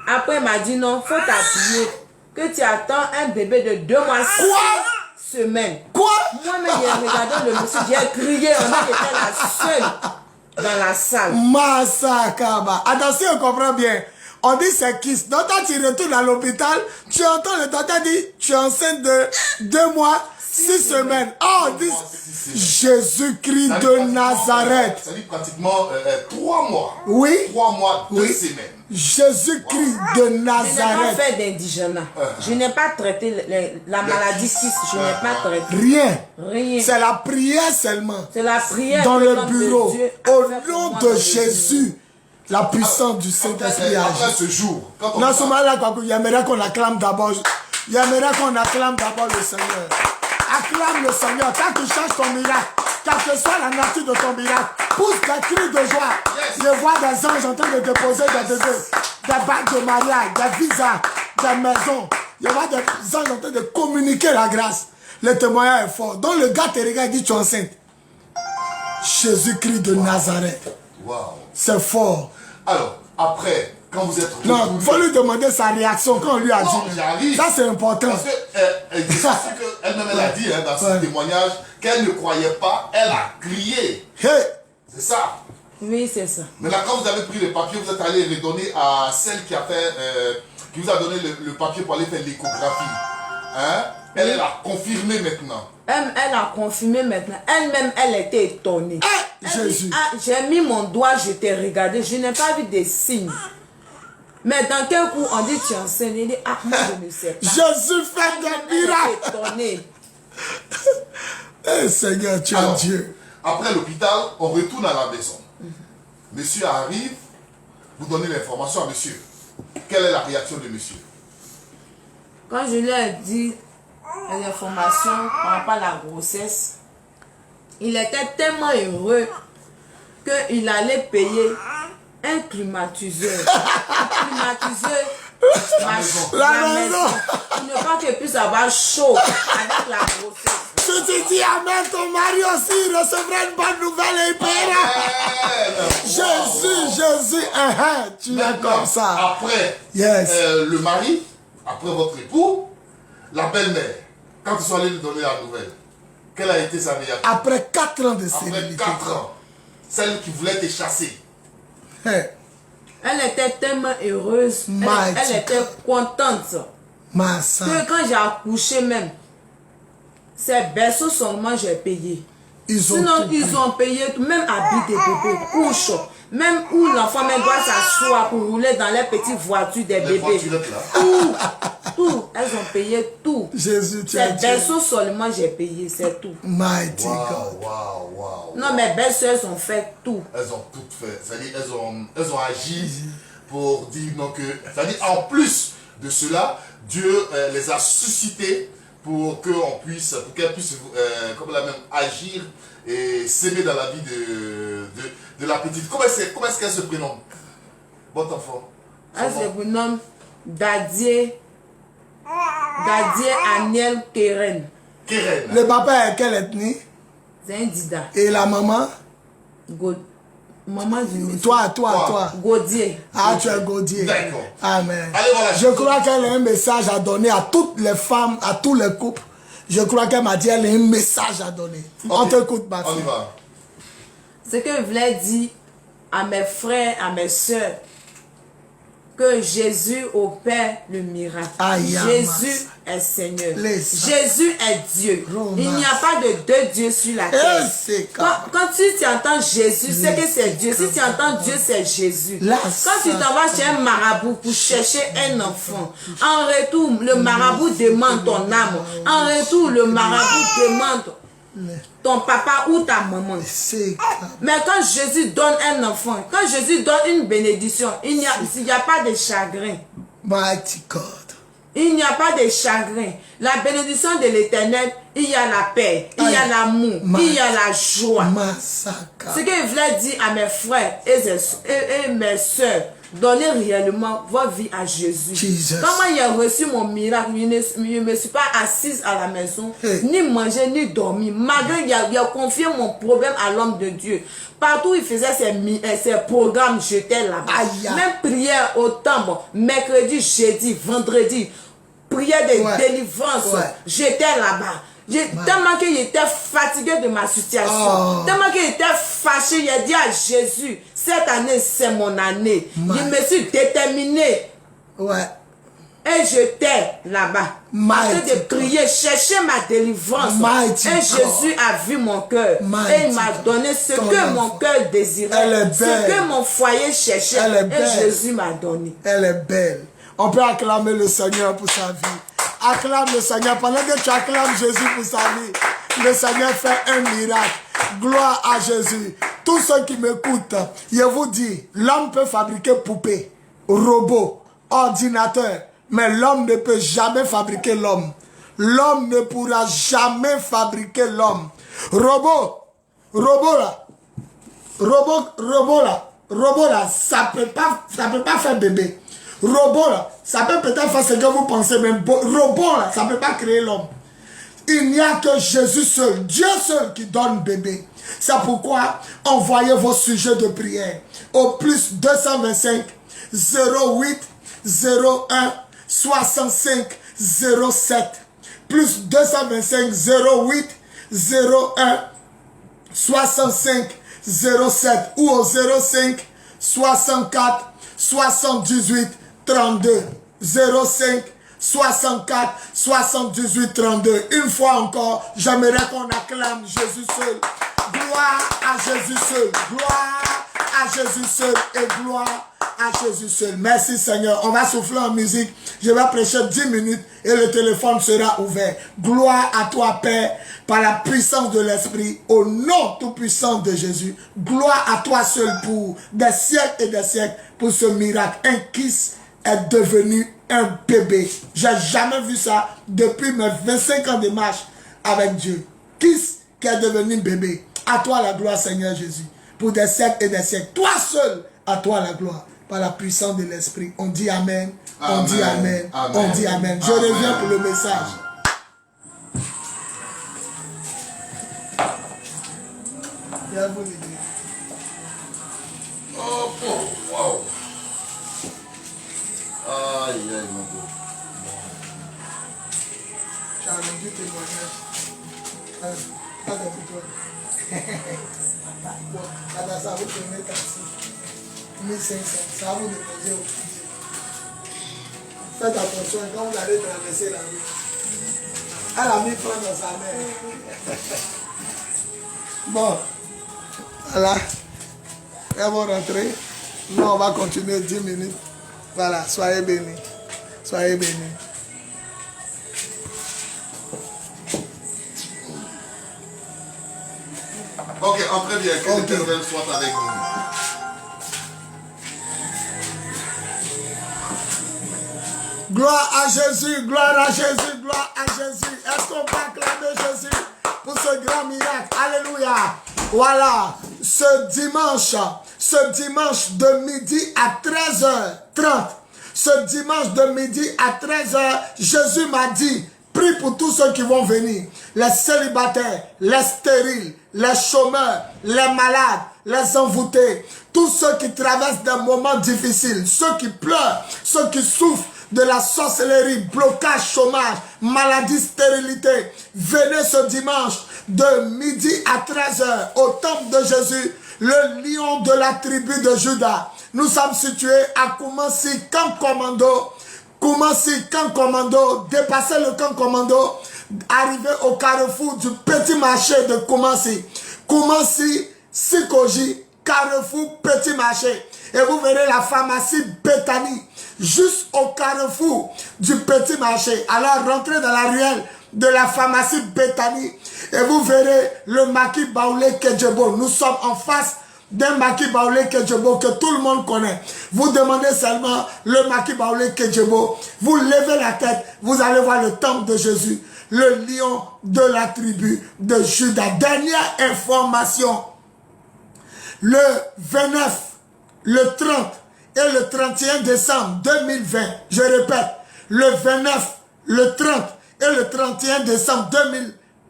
F: Après, il m'a dit non, faut t'appuyer. Que tu attends un bébé de 2 mois, 6 semaines.
B: Quoi?
F: Moi-même, j'ai regardé le monsieur, j'ai crié. J'étais la seule dans la salle.
B: Massacaba. Attention, on comprend bien. On dit c'est kyste. Donc, quand tu retournes à l'hôpital, tu entends le docteur dire tu es enceinte de 2 mois, 6 semaines. Oh, on dit Jésus-Christ de Nazareth.
E: Ça dit pratiquement 3 mois.
B: Oui.
E: 3 mois, 2 semaines.
B: Jésus-Christ de Nazareth.
F: Je n'ai pas fait d'indigène. Je n'ai pas traité la maladie kyste. Je n'ai pas traité.
B: Rien. C'est la prière seulement.
F: C'est la prière
B: dans
F: que
B: le
F: l'homme
B: bureau.
F: de Dieu
B: Au nom de Jésus. La puissance du Saint-Esprit
E: après
B: agit.
E: ce jour, quand on
B: Non, il y qu'on acclame d'abord. Il y qu'on acclame d'abord le Seigneur. Acclame le Seigneur. Quand tu cherches ton miracle, quelle que soit la nature de ton miracle, pousse des cris de joie. Je vois des anges en train de déposer des bébés, des bagues de mariage, des visas, des maisons. Je vois des anges en train de communiquer la grâce. Le témoignage est fort. Donc le gars te regarde et dit tu es enceinte. Jésus-Christ de Nazareth.
E: Wow.
B: C'est fort.
E: Alors, après quand vous êtes
B: Non, il faut lui demander sa réaction quand on lui a
E: Non,
B: dit.
E: j'arrive.
B: Ça, c'est important.
E: Parce que je suis sûr qu'elle-même, elle a dit dans son témoignage qu'elle ne croyait pas, elle a crié.
B: Hey,
E: C'est ça.
F: Oui, c'est ça.
E: Maintenant, quand vous avez pris le papier, vous êtes allé le donner à celle qui a fait, qui vous a donné le papier pour aller faire l'échographie. Hein? Elle a confirmé maintenant.
F: Elle a confirmé maintenant. Elle-même, elle était étonnée.
B: hey,
F: Elle dit,
B: Jésus.
F: ah, j'ai mis mon doigt, je t'ai regardé, je n'ai pas vu des signes. Mais dans quel coup on dit tu es enceinte, il dit, ah, moi je ne sais pas.
B: Jésus fait
F: Elle-même,
B: des
F: elle
B: miracles.
F: est étonnée.
B: Eh Seigneur, tu es
E: Alors,
B: Dieu.
E: après l'hôpital, on retourne à la maison. Monsieur arrive, vous donnez l'information à monsieur. Quelle est la réaction de monsieur?
F: Quand je lui ai dit les informations par rapport à la grossesse, il était tellement heureux qu'il allait payer un climatiseur. Un climatiseur
B: La maison.
F: Pour ne pas qu'il puisse avoir chaud avec la grossesse.
B: Si tu dis Amen, ton mari aussi recevra une bonne nouvelle et il paiera. Jésus, tu es
E: Maintenant,
B: comme ça.
E: après
B: Yes.
E: le mari, après votre époux, la belle-mère, quand ils sont allés lui donner la nouvelle, quelle a été sa réaction?
B: Après 4 ans de
E: Après
B: stérilité.
E: 4 ans, celle qui voulait te chasser.
B: Hey,
F: Elle était tellement heureuse. Elle était contente.
B: ma
F: Que
B: soeur,
F: quand j'ai accouché même, ces berceaux seulement j'ai payé.
B: ils ont
F: Sinon,
B: tout
F: ils
B: pris.
F: ont payé tout, même habits des bébés, couches, même où l'enfant même doit s'asseoir pour rouler dans les petites voitures des
E: Les
F: bébés.
E: voiturettes là.
F: Tout, elles ont payé tout.
B: Jésus, tu es
F: Ces
B: Dieu.
F: berceaux seulement j'ai payé, c'est tout.
B: Mighty God.
E: Waouh.
F: Non, mes belles-soeurs ont fait tout.
E: Elles ont tout fait. C'est-à-dire, elles ont agi pour dire non que. C'est-à-dire, en plus de cela, Dieu les a suscités pour qu'elles puissent comme la même agir et s'aimer dans la vie de la petite. Comment est-ce qu'elle se prénomme, votre enfant? Son
F: Elle se
E: nom?
F: prénomme Dadier Aniel Keren.
E: Keren.
B: Le papa est quelle ethnie?
F: C'est un dida.
B: Et la maman?
F: Maman du monsieur.
B: Toi.
F: Gaudier.
B: Ah, tu es Gaudier.
E: D'accord.
B: Amen.
E: Allez, voilà.
B: Je crois qu'elle a un message à donner à toutes les femmes, à tous les couples. Je crois qu'elle m'a dit qu'elle a un message à donner. On t'écoute, ma
E: On y
B: fille.
E: va.
F: Ce que je voulais dire à mes frères, à mes soeurs, que Jésus opère le miracle.
B: Aïe,
F: Jésus est Seigneur.
B: Laisse.
F: Jésus est Dieu.
B: Roma.
F: Il n'y a pas de deux dieux sur la terre.
B: c'est
F: Quand tu entends Jésus, c'est que c'est Dieu. Si tu entends Dieu, c'est Jésus.
B: Là,
F: Quand tu t'en vas chez un marabout pour chercher un enfant, en retour, le marabout demande ton âme. En retour, le marabout demande ton papa ou ta maman.
B: C'est
F: Mais quand Jésus donne un enfant, quand Jésus donne une bénédiction, il n'y a pas de chagrin.
B: Mighty God.
F: Il n'y a pas de chagrin. La bénédiction de l'Éternel, il y a la paix, il y a l'amour, il y a la joie.
B: Massacre.
F: Ce que je voulais dire à mes frères et mes soeurs, donnez réellement votre vie à Jésus.
B: Jesus.
F: Comment j'ai reçu mon miracle, je ne me suis pas assise à la maison,
B: Hey.
F: ni manger, ni dormir. Malgré qu'il a confié mon problème à l'homme de Dieu. Partout où il faisait ses programmes, j'étais là-bas.
B: Aïe.
F: Même prière au temple, mercredi, jeudi, vendredi, prière de
B: Ouais.
F: délivrance,
B: Ouais.
F: j'étais là-bas. Tellement qu'il était fatigué de ma situation,
B: Oh.
F: tellement qu'il était fâché, il a dit à Jésus, cette année c'est mon année. Je me suis déterminé
B: Ouais.
F: et j'étais là-bas. En train
B: Mighty
F: de prier, chercher ma délivrance.
B: Mighty
F: Et Jésus a vu mon cœur.
B: Mighty
F: Et il m'a donné ce
B: Ton
F: que
B: enfant.
F: mon cœur désirait.
B: Elle est
F: Ce
B: belle.
F: que mon foyer cherchait.
B: Elle est
F: Et
B: belle.
F: Jésus m'a donné.
B: Elle est belle. On peut acclamer le Seigneur pour sa vie. Acclame le Seigneur. Pendant que tu acclames Jésus pour sa vie, le Seigneur fait un miracle. Gloire à Jésus. Tous ceux qui m'écoutent, je vous dis, l'homme peut fabriquer poupée, robot, ordinateur, mais l'homme ne peut jamais fabriquer l'homme. L'homme ne pourra jamais fabriquer l'homme. Robot là, ça peut pas faire bébé. Robot là, ça peut peut-être faire ce que vous pensez, mais robot là, ça peut pas créer l'homme. Il n'y a que Jésus seul, Dieu seul qui donne bébé. C'est pourquoi envoyez vos sujets de prière au plus 225 08 01 65 07 plus 225 08 01 65 07 ou au 05 64 78 32 05 64 78 32. Une fois encore, j'aimerais qu'on acclame Jésus seul. Gloire à Jésus seul. Gloire à Jésus seul et gloire à Jésus seul. Merci Seigneur. On va souffler en musique. Je vais prêcher 10 minutes et le téléphone sera ouvert. Gloire à toi Père par la puissance de l'Esprit au nom tout puissant de Jésus. Gloire à toi seul pour des siècles et des siècles pour ce miracle. Un kiss est devenu un bébé. J'ai jamais vu ça depuis mes 25 ans de marche avec Dieu. Kiss qui est devenu bébé. À toi la gloire Seigneur Jésus. Pour des siècles et des siècles. Toi seul, à toi la gloire. Par la puissance de l'Esprit. On dit Amen. On dit Amen. On dit Amen. Je reviens pour le message.
E: Oh, wow. Aïe, aïe, mon Dieu.
B: J'ai entendu témoignage. Ça vous donner taxi. 1500. Ça va vous déposer au fusil. Faites attention quand vous allez traverser la rue. Elle a mis frein dans sa main. Bon. Voilà. Elles vont rentrer. Nous, on va continuer 10 minutes. Voilà. Soyez bénis. Soyez bénis.
E: Ok, entrez bien. Que l'Éternel soit avec vous.
B: Gloire à Jésus, gloire à Jésus, gloire à Jésus. Est-ce qu'on peut acclamer Jésus pour ce grand miracle? Alléluia. Voilà, ce dimanche de midi à 13h30, ce dimanche de midi à 13h, Jésus m'a dit, prie pour tous ceux qui vont venir, les célibataires, les stériles, les chômeurs, les malades, les envoûtés, tous ceux qui traversent des moments difficiles, ceux qui pleurent, ceux qui souffrent de la sorcellerie, blocage, chômage, maladie, stérilité. Venez ce dimanche de midi à 13h au temple de Jésus, le lion de la tribu de Juda. Nous sommes situés à Koumassi, camp commando. Koumassi, camp commando, dépasser le camp commando, arriver au carrefour du petit marché de Koumassi. Koumassi, Sikoji, carrefour petit marché. Et vous verrez la pharmacie Bethany, juste au carrefour du petit marché. Alors rentrez dans la ruelle de la pharmacie Bethany et vous verrez le maquis Baoulé Kedjebo. Nous sommes en face d'un maquis Baoulé Kedjebo que tout le monde connaît. Vous demandez seulement le maquis Baoulé Kedjebo. Vous levez la tête, vous allez voir le temple de Jésus, le lion de la tribu de Juda. Dernière information, le 29, le 30 et le 31 décembre 2020, je répète, le 29, le 30 et le 31 décembre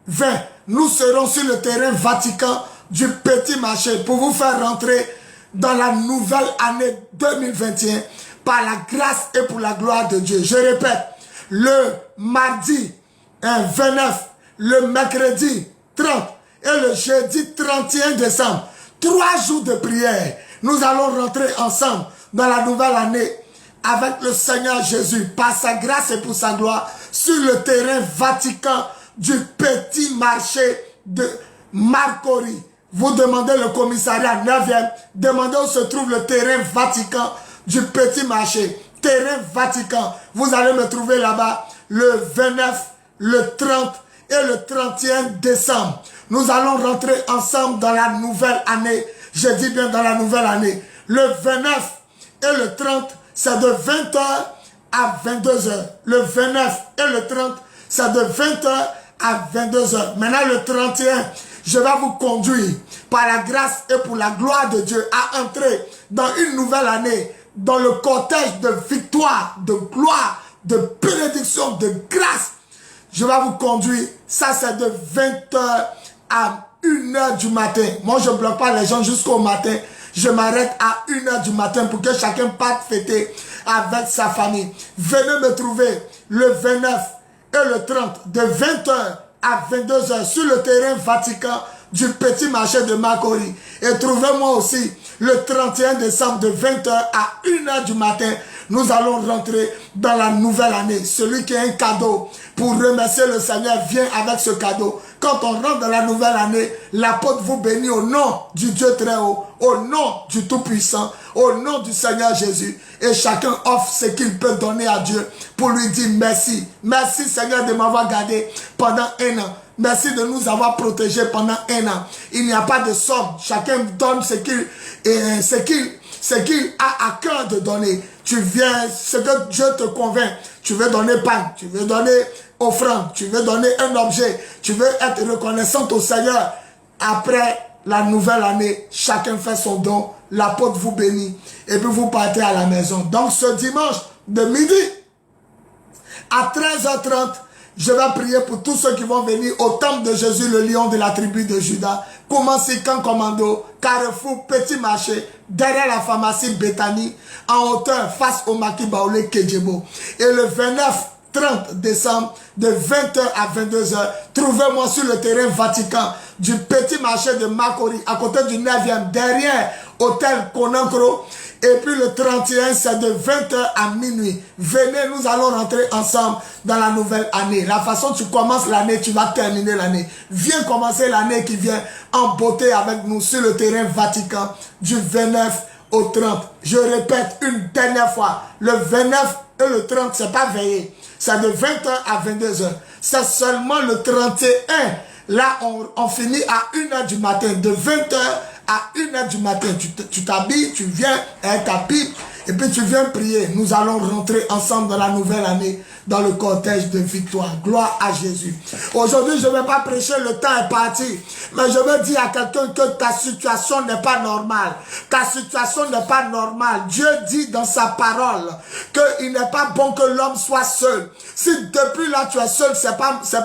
B: 2020, nous serons sur le terrain Vatican du Petit Marché pour vous faire rentrer dans la nouvelle année 2021 par la grâce et pour la gloire de Dieu. Je répète, le mardi 29, le mercredi 30 et le jeudi 31 décembre, 3 jours de prière. Nous allons rentrer ensemble dans la nouvelle année avec le Seigneur Jésus, par sa grâce et pour sa gloire, sur le terrain Vatican du Petit Marché de Marcory. Vous demandez le commissariat 9e, demandez où se trouve le terrain Vatican du Petit Marché. Terrain Vatican, vous allez me trouver là-bas le 29, le 30 et le 31 décembre. Nous allons rentrer ensemble dans la nouvelle année. Je dis bien dans la nouvelle année. Le 29 et le 30, c'est de 20h à 22h. Le 29 et le 30, c'est de 20h à 22h. Maintenant, le 31, je vais vous conduire par la grâce et pour la gloire de Dieu à entrer dans une nouvelle année, dans le cortège de victoire, de gloire, de bénédiction, de grâce. Je vais vous conduire. Ça, c'est de 20h à 1h du matin. Moi, je ne bloque pas les gens jusqu'au matin. je m'arrête à 1h du matin pour que chacun parte fêter avec sa famille. Venez me trouver le 29 et le 30 de 20h à 22h sur le terrain Vatican du petit marché de Makori. Et trouvez-moi aussi le 31 décembre de 20h à 1h du matin. Nous allons rentrer dans la nouvelle année. Celui qui a un cadeau pour remercier le Seigneur vient avec ce cadeau. Quand on rentre dans la nouvelle année, l'apôtre vous bénit au nom du Dieu très haut, au nom du Tout-Puissant, au nom du Seigneur Jésus. Et chacun offre ce qu'il peut donner à Dieu pour lui dire merci. Merci Seigneur de m'avoir gardé pendant 1 an. Merci de nous avoir protégés pendant 1 an. Il n'y a pas de somme. Chacun donne ce qu'il a à cœur de donner. Tu viens, ce que Dieu te convainc. Tu veux donner pain, tu veux donner offrande, tu veux donner un objet, tu veux être reconnaissant au Seigneur. Après la nouvelle année, chacun fait son don. L'apôtre vous bénit. Et puis vous partez à la maison. Donc ce dimanche de midi à 13h30, je vais prier pour tous ceux qui vont venir au temple de Jésus, le lion de la tribu de Juda. Commencez Camp Commando, Carrefour, Petit Marché, derrière la pharmacie Bethany, en hauteur face au Maki Baoulé Kedjebo. Et le 29-30 décembre, de 20h à 22h, trouvez-moi sur le terrain Vatican du Petit Marché de Makori, à côté du 9e, derrière Hôtel Konankro. Et puis le 31, c'est de 20h à minuit. Venez, nous allons rentrer ensemble dans la nouvelle année. La façon dont tu commences l'année, tu vas terminer l'année. Viens commencer l'année qui vient en beauté avec nous sur le terrain Vatican du 29 au 30. Je répète une dernière fois, le 29 et le 30, c'est pas veillé. C'est de 20h à 22h. C'est seulement le 31. Là, on finit à 1h du matin, de 20h à 1h du matin. Tu t'habilles, tu viens avec ta pipe, et puis tu viens prier. Nous allons rentrer ensemble dans la nouvelle année, dans le cortège de victoire. Gloire à Jésus. Aujourd'hui, je ne vais pas prêcher, le temps est parti. Mais je veux dire à quelqu'un que ta situation n'est pas normale. Ta situation n'est pas normale. Dieu dit dans sa parole qu'il n'est pas bon que l'homme soit seul. Si depuis là tu es seul, c'est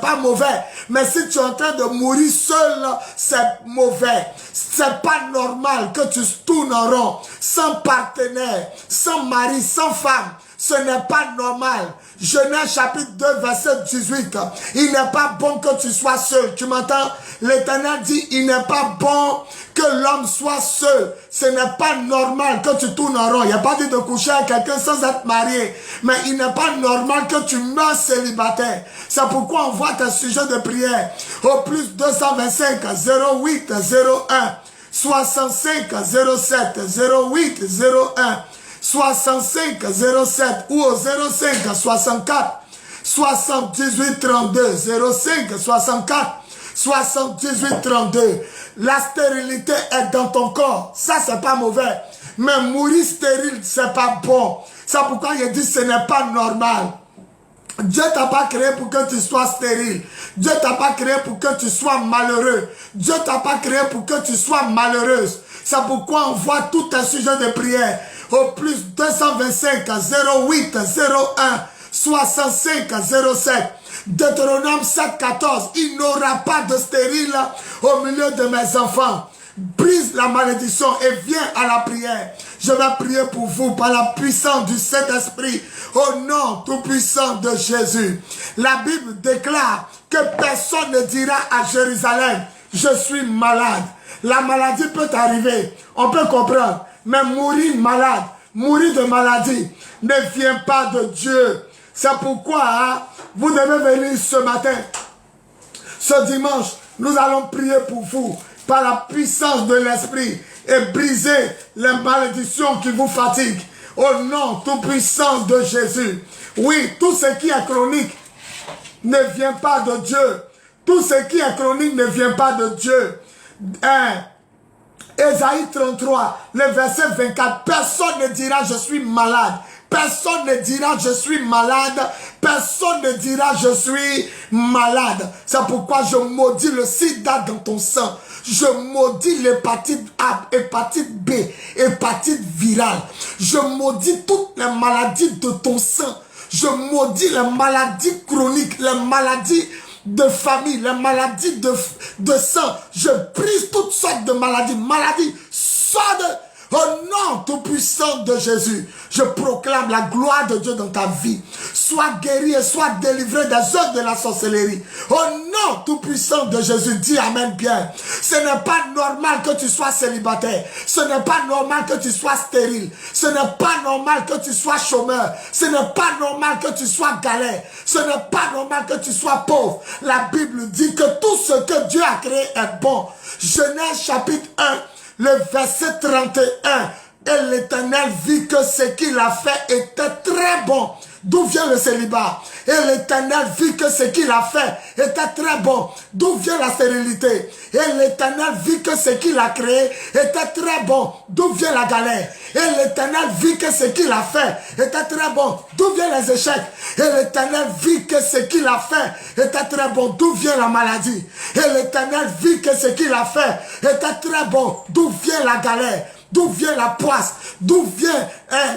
B: pas mauvais. Mais si tu es en train de mourir seul, c'est mauvais. C'est pas normal que tu tournes en rond, sans partenaire, sans mari, sans femme. Ce n'est pas normal. Genèse chapitre 2 verset 18. Il n'est pas bon que tu sois seul. Tu m'entends? L'Éternel dit, il n'est pas bon que l'homme soit seul. Ce n'est pas normal que tu tournes en rond. Il n'y a pas dit de coucher avec quelqu'un sans être marié. Mais il n'est pas normal que tu meurs célibataire. C'est pourquoi on voit tes sujets de prière au plus 225 08 01 65 07 08 01 65 07 ou au 05 64 78 32 05 64 78 32. La stérilité est dans ton corps. Ça, c'est pas mauvais. Mais mourir stérile, c'est pas bon. C'est pourquoi il dit ce n'est pas normal. Dieu t'a pas créé pour que tu sois stérile. Dieu t'a pas créé pour que tu sois malheureux. Dieu t'a pas créé pour que tu sois malheureuse. C'est pourquoi on voit tous tes sujets de prière au plus 225 08 01 65 07. Deutéronome 7 14. Il n'aura pas de stérile au milieu de mes enfants. Brise la malédiction et viens à la prière. Je vais prier pour vous par la puissance du Saint-Esprit au nom tout-puissant de Jésus. La Bible déclare que personne ne dira à Jérusalem, je suis malade. La maladie peut arriver, on peut comprendre, mais mourir malade, mourir de maladie ne vient pas de Dieu. C'est pourquoi vous devez venir ce matin, ce dimanche, nous allons prier pour vous par la puissance de l'Esprit et briser les malédictions qui vous fatiguent au nom tout-puissant de Jésus. Oui, tout ce qui est chronique ne vient pas de Dieu. Tout ce qui est chronique ne vient pas de Dieu. Ésaïe 33, le verset 24, personne ne dira je suis malade. Personne ne dira je suis malade. Personne ne dira je suis malade. C'est pourquoi je maudis le sida dans ton sang. Je maudis l'hépatite A, hépatite B, hépatite virale. Je maudis toutes les maladies de ton sang. Je maudis les maladies chroniques, les maladies de famille, les maladies de sang. Je brise toutes sortes de maladies. Maladies, sors nom tout-puissant de Jésus, je proclame la gloire de Dieu dans ta vie. Sois guéri et sois délivré des œuvres de la sorcellerie. Au nom tout-puissant de Jésus, dis Amen bien. Ce n'est pas normal que tu sois célibataire. Ce n'est pas normal que tu sois stérile. Ce n'est pas normal que tu sois chômeur. Ce n'est pas normal que tu sois galère. Ce n'est pas normal que tu sois pauvre. La Bible dit que tout ce que Dieu a créé est bon. Genèse chapitre 1, le verset 31. Et l'Éternel vit que ce qu'il a fait était très bon. D'où vient le célibat? Et l'Éternel vit que ce qu'il a fait était très bon. D'où vient la stérilité? Et l'Éternel vit que ce qu'il a créé était très bon. D'où vient la galère? Et l'Éternel vit que ce qu'il a fait était très bon. D'où viennent les échecs? Et l'Éternel vit que ce qu'il a fait était très bon. D'où vient la maladie? Et l'Éternel vit que ce qu'il a fait était très bon. D'où vient la galère? D'où vient la poisse? D'où vient,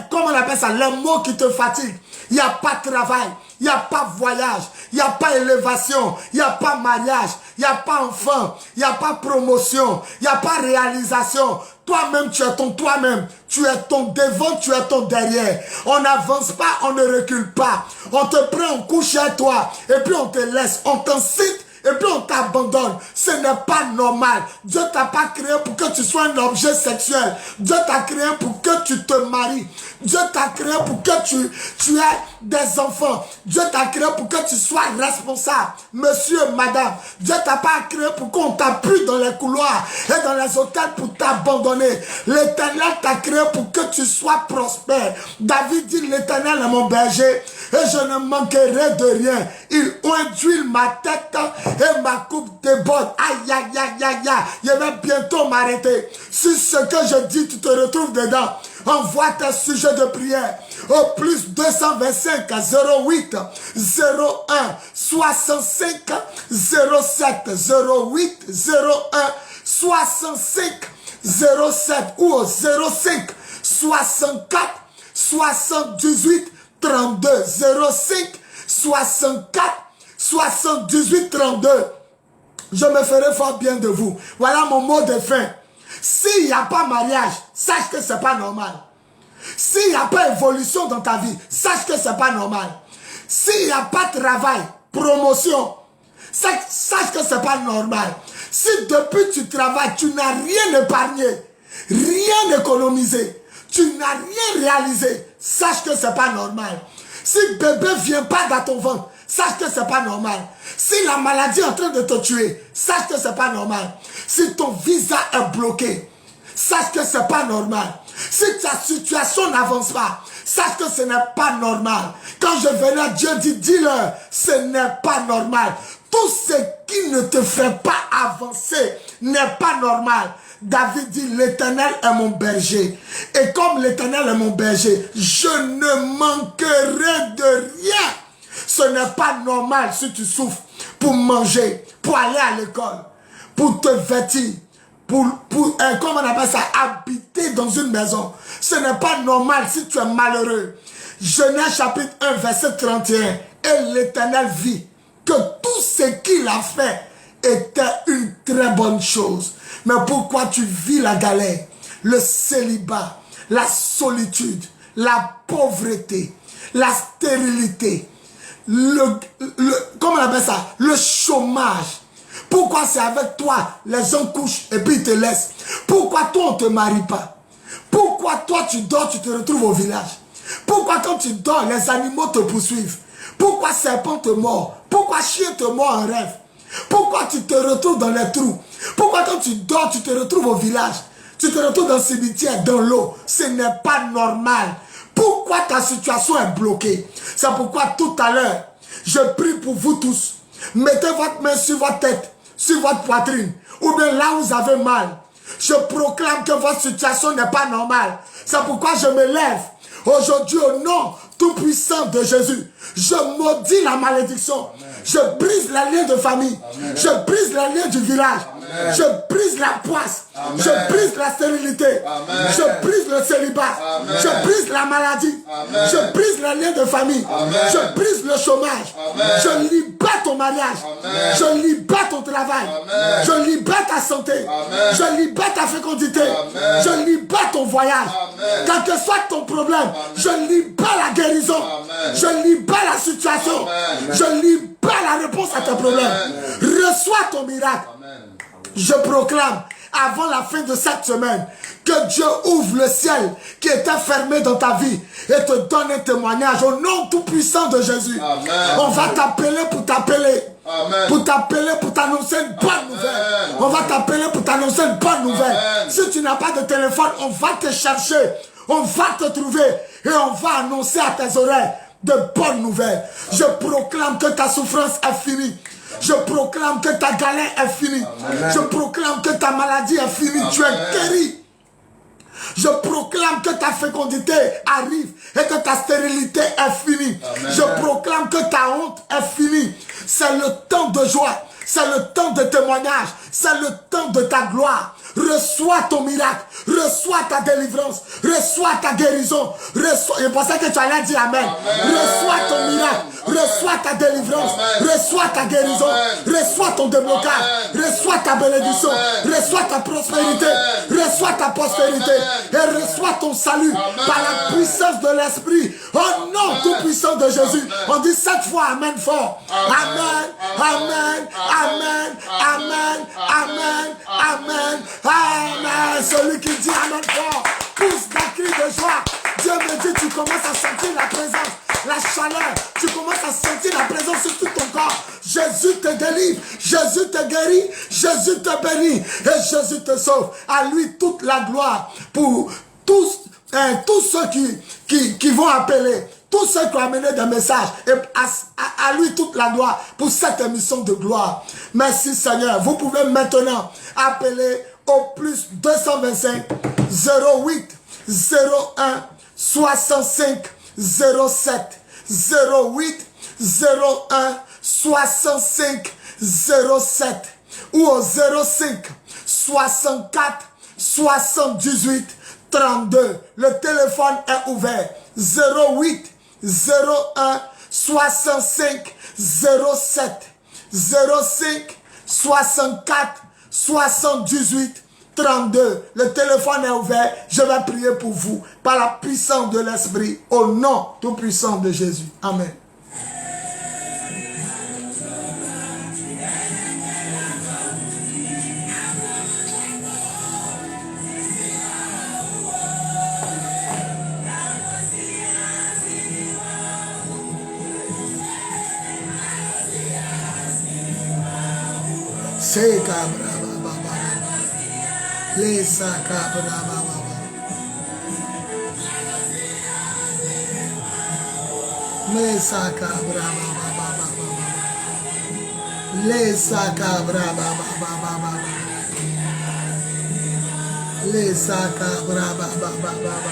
B: comment on appelle ça, les mots qui te fatiguent? Il n'y a pas de travail, il n'y a pas voyage, il n'y a pas élévation, il n'y a pas mariage, il n'y a pas enfant, il n'y a pas promotion, il n'y a pas réalisation. Toi-même, tu es ton toi-même. Tu es ton devant, tu es ton derrière. On n'avance pas, on ne recule pas. On te prend, on couche à toi, et puis on te laisse, on t'incite. Et puis on t'abandonne. Ce n'est pas normal. Dieu t'a pas créé pour que tu sois un objet sexuel. Dieu t'a créé pour que tu te maries. Dieu t'a créé pour que tu aies des enfants. Dieu t'a créé pour que tu sois responsable. Monsieur, madame, Dieu t'a pas créé pour qu'on t'appuie dans les couloirs et dans les hôtels pour t'abandonner. L'Éternel t'a créé pour que tu sois prospère. David dit, l'Éternel est mon berger et je ne manquerai de rien. Il ondule ma tête et ma coupe déborde. Aïe, aïe, aïe, aïe, aïe. Je vais bientôt m'arrêter. Si ce que je dis, tu te retrouves dedans, envoie tes sujets de prière au plus 225 08 01 65 07 08 01 65 07 ou au 05 64 78 32 05 64 78 32. Je me ferai fort bien de vous. Voilà mon mot de fin. S'il n'y a pas mariage, sache que ce n'est pas normal. S'il n'y a pas évolution dans ta vie, sache que ce n'est pas normal. S'il n'y a pas de travail, promotion, sache que ce n'est pas normal. Si depuis tu travailles, tu n'as rien épargné, rien économisé, tu n'as rien réalisé, sache que ce n'est pas normal. Si bébé ne vient pas dans ton ventre, sache que ce n'est pas normal. Si la maladie est en train de te tuer, sache que ce n'est pas normal. Si ton visa est bloqué, sache que ce n'est pas normal. Si ta situation n'avance pas, sache que ce n'est pas normal. Quand je venais, Dieu dit, dis-leur, ce n'est pas normal. Tout ce qui ne te fait pas avancer n'est pas normal. David dit, l'Éternel est mon berger. Et comme l'Éternel est mon berger, je ne manquerai de rien. Ce n'est pas normal si tu souffres pour manger, pour aller à l'école, pour te vêtir, pour comment on appelle ça, habiter dans une maison. Ce n'est pas normal si tu es malheureux. Genèse chapitre 1 verset 31. Et l'Éternel vit que tout ce qu'il a fait était une très bonne chose. Mais pourquoi tu vis la galère, le célibat, la solitude, la pauvreté, la stérilité, comment on appelle ça, le chômage? Pourquoi c'est avec toi, les gens couchent et puis ils te laissent? Pourquoi toi on ne te marie pas? Pourquoi toi tu dors, tu te retrouves au village? Pourquoi quand tu dors, les animaux te poursuivent? Pourquoi serpent te mord? Pourquoi chien te mord en rêve? Pourquoi tu te retrouves dans les trous? Pourquoi quand tu dors, tu te retrouves au village? Tu te retrouves dans le cimetière, dans l'eau? Ce n'est pas normal. Pourquoi ta situation est bloquée? C'est pourquoi tout à l'heure, je prie pour vous tous. Mettez votre main sur votre tête, sur votre poitrine, ou bien là où vous avez mal. Je proclame que votre situation n'est pas normale. C'est pourquoi je me lève aujourd'hui au nom tout-puissant de Jésus. Je maudis la malédiction. Amen. Je brise les liens de famille. Amen. Je brise les liens du village. Amen. Je brise la poisse. Je brise la stérilité. Je brise le célibat. Je brise la maladie. Je brise les liens de famille. Je brise le chômage. Je libère ton mariage. Je libère ton travail. Je libère ta santé. Je libère ta fécondité. Je libère ton voyage. Quel que soit ton problème, je libère la guérison. Je libère la situation. Je libère la réponse à tes problèmes. Reçois ton miracle. Je proclame avant la fin de cette semaine que Dieu ouvre le ciel qui était fermé dans ta vie et te donne un témoignage au nom tout puissant de Jésus. Amen. On va t'appeler pour t'appeler. Pour t'appeler, pour t'annoncer une bonne nouvelle. On va t'appeler pour t'annoncer une bonne nouvelle. Si tu n'as pas de téléphone, on va te chercher. On va te trouver et on va annoncer à tes oreilles de bonnes nouvelles. Je proclame que ta souffrance est finie. Je proclame que ta galère est finie. Amen. Je proclame que ta maladie est finie. Amen. Tu es guéri. Je proclame que ta fécondité arrive et que ta stérilité est finie. Amen. Je proclame que ta honte est finie. C'est le temps de joie. C'est le temps de témoignage. C'est le temps de ta gloire. Reçois ton miracle. Reçois ta délivrance. Reçois ta guérison. Je pensais que tu allais dire Amen. Amen. Reçois ton miracle. Reçois ta délivrance. Amen. Reçois ta guérison. Amen. Reçois ton déblocage. Amen. Reçois ta bénédiction. Amen. Reçois ta prospérité. Amen. Reçois ta prospérité. Amen. Et reçois ton salut. Amen. Par la puissance de l'Esprit. Au nom tout puissant de Jésus. Amen. On dit 7 fois Amen fort. Amen. Amen. Amen. Amen. Amen. Amen. Amen. Celui qui dit Amen fort pousse d'un cri de joie. Dieu me dit, tu commences à sentir la présence, la chaleur. Tu commences à sentir la présence sur tout ton corps. Jésus te délivre, Jésus te guérit, Jésus te bénit et Jésus te sauve. À lui toute la gloire pour tous ceux qui vont appeler. Tous ceux qui ont amené des messages, et à lui toute la gloire pour cette émission de gloire. Merci Seigneur. Vous pouvez maintenant appeler au plus 225 08 01 65 07 08 01 65 07 ou au 05 64 78 32. Le téléphone est ouvert. 08 01 65 07 05 64 78 32. Le téléphone est ouvert. Je vais prier pour vous par la puissance de l'Esprit au nom tout puissant de Jésus. Amen. C'est cabra baba, les cabra baba, les cabra baba, les cabra baba, les cabra baba,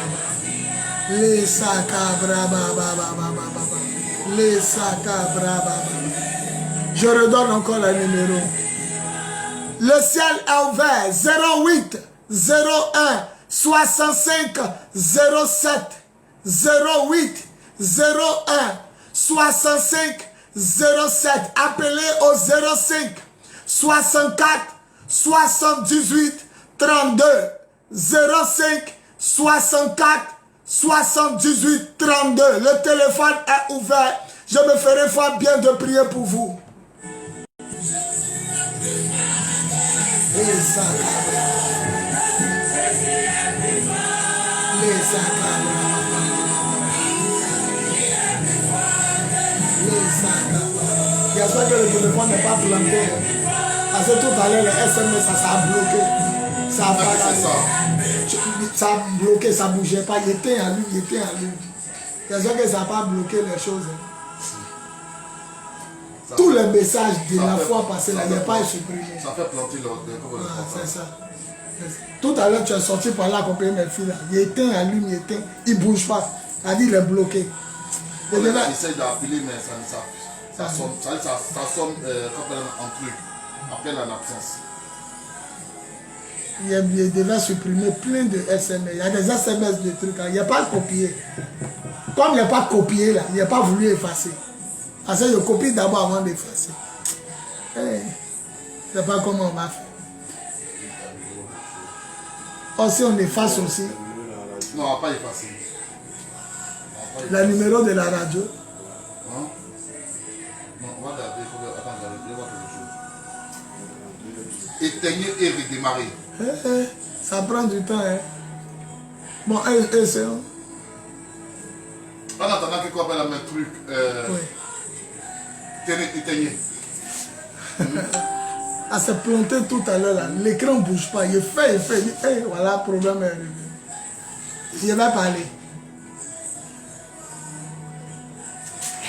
B: les cabra baba, les cabra baba. Je redonne encore le numéro. Le ciel est ouvert. 08 01 65 07 08 01 65 07. Appelez au 05 64 78 32 05 64 78 32. Le téléphone est ouvert. Je me ferai fort bien de prier pour vous. Les acabra. Il y a ça que le téléphone n'est pas planté. Parce que tout à l'heure, le SMS, ça a bloqué. Ça a bloqué, ça ne bougeait pas. Il était en lui. Il y a ça que ça n'a pas bloqué les choses. Tous les messages de la fois passée, il n'y a pas supprimé.
E: Ça fait planter le
B: c'est ça. Tout à l'heure, tu es sorti par là accompagner mes filles. Il éteint, allume, il ne bouge pas. C'est-à-dire, il est bloqué.
E: On essaie d'appeler, mais ça sonne en truc. Appelle en absence.
B: il devait supprimer plein de SMS. Il y a des SMS de trucs. Il n'y a pas copié. Comme il n'y a pas copié là, il n'a pas voulu effacer. Parce que je copie d'abord avant d'effacer. Hey, je ne sais pas comment on va faire. Aussi on efface aussi.
E: Non, on va pas effacer.
B: Le numéro de la radio.
E: Hein? Non, on va garder. Attends, je vais voir quelque chose. Éteignez et redémarrer.
B: Ça prend du temps. Hein. Bon, c'est bon.
E: En attendant que quoi appelle un truc.
B: Oui.
E: Éteignez.
B: Elle s'est plantée tout à l'heure là. L'écran ne bouge pas. Il fait. Il dit, hey, voilà, le problème est arrivé. Je vais parler.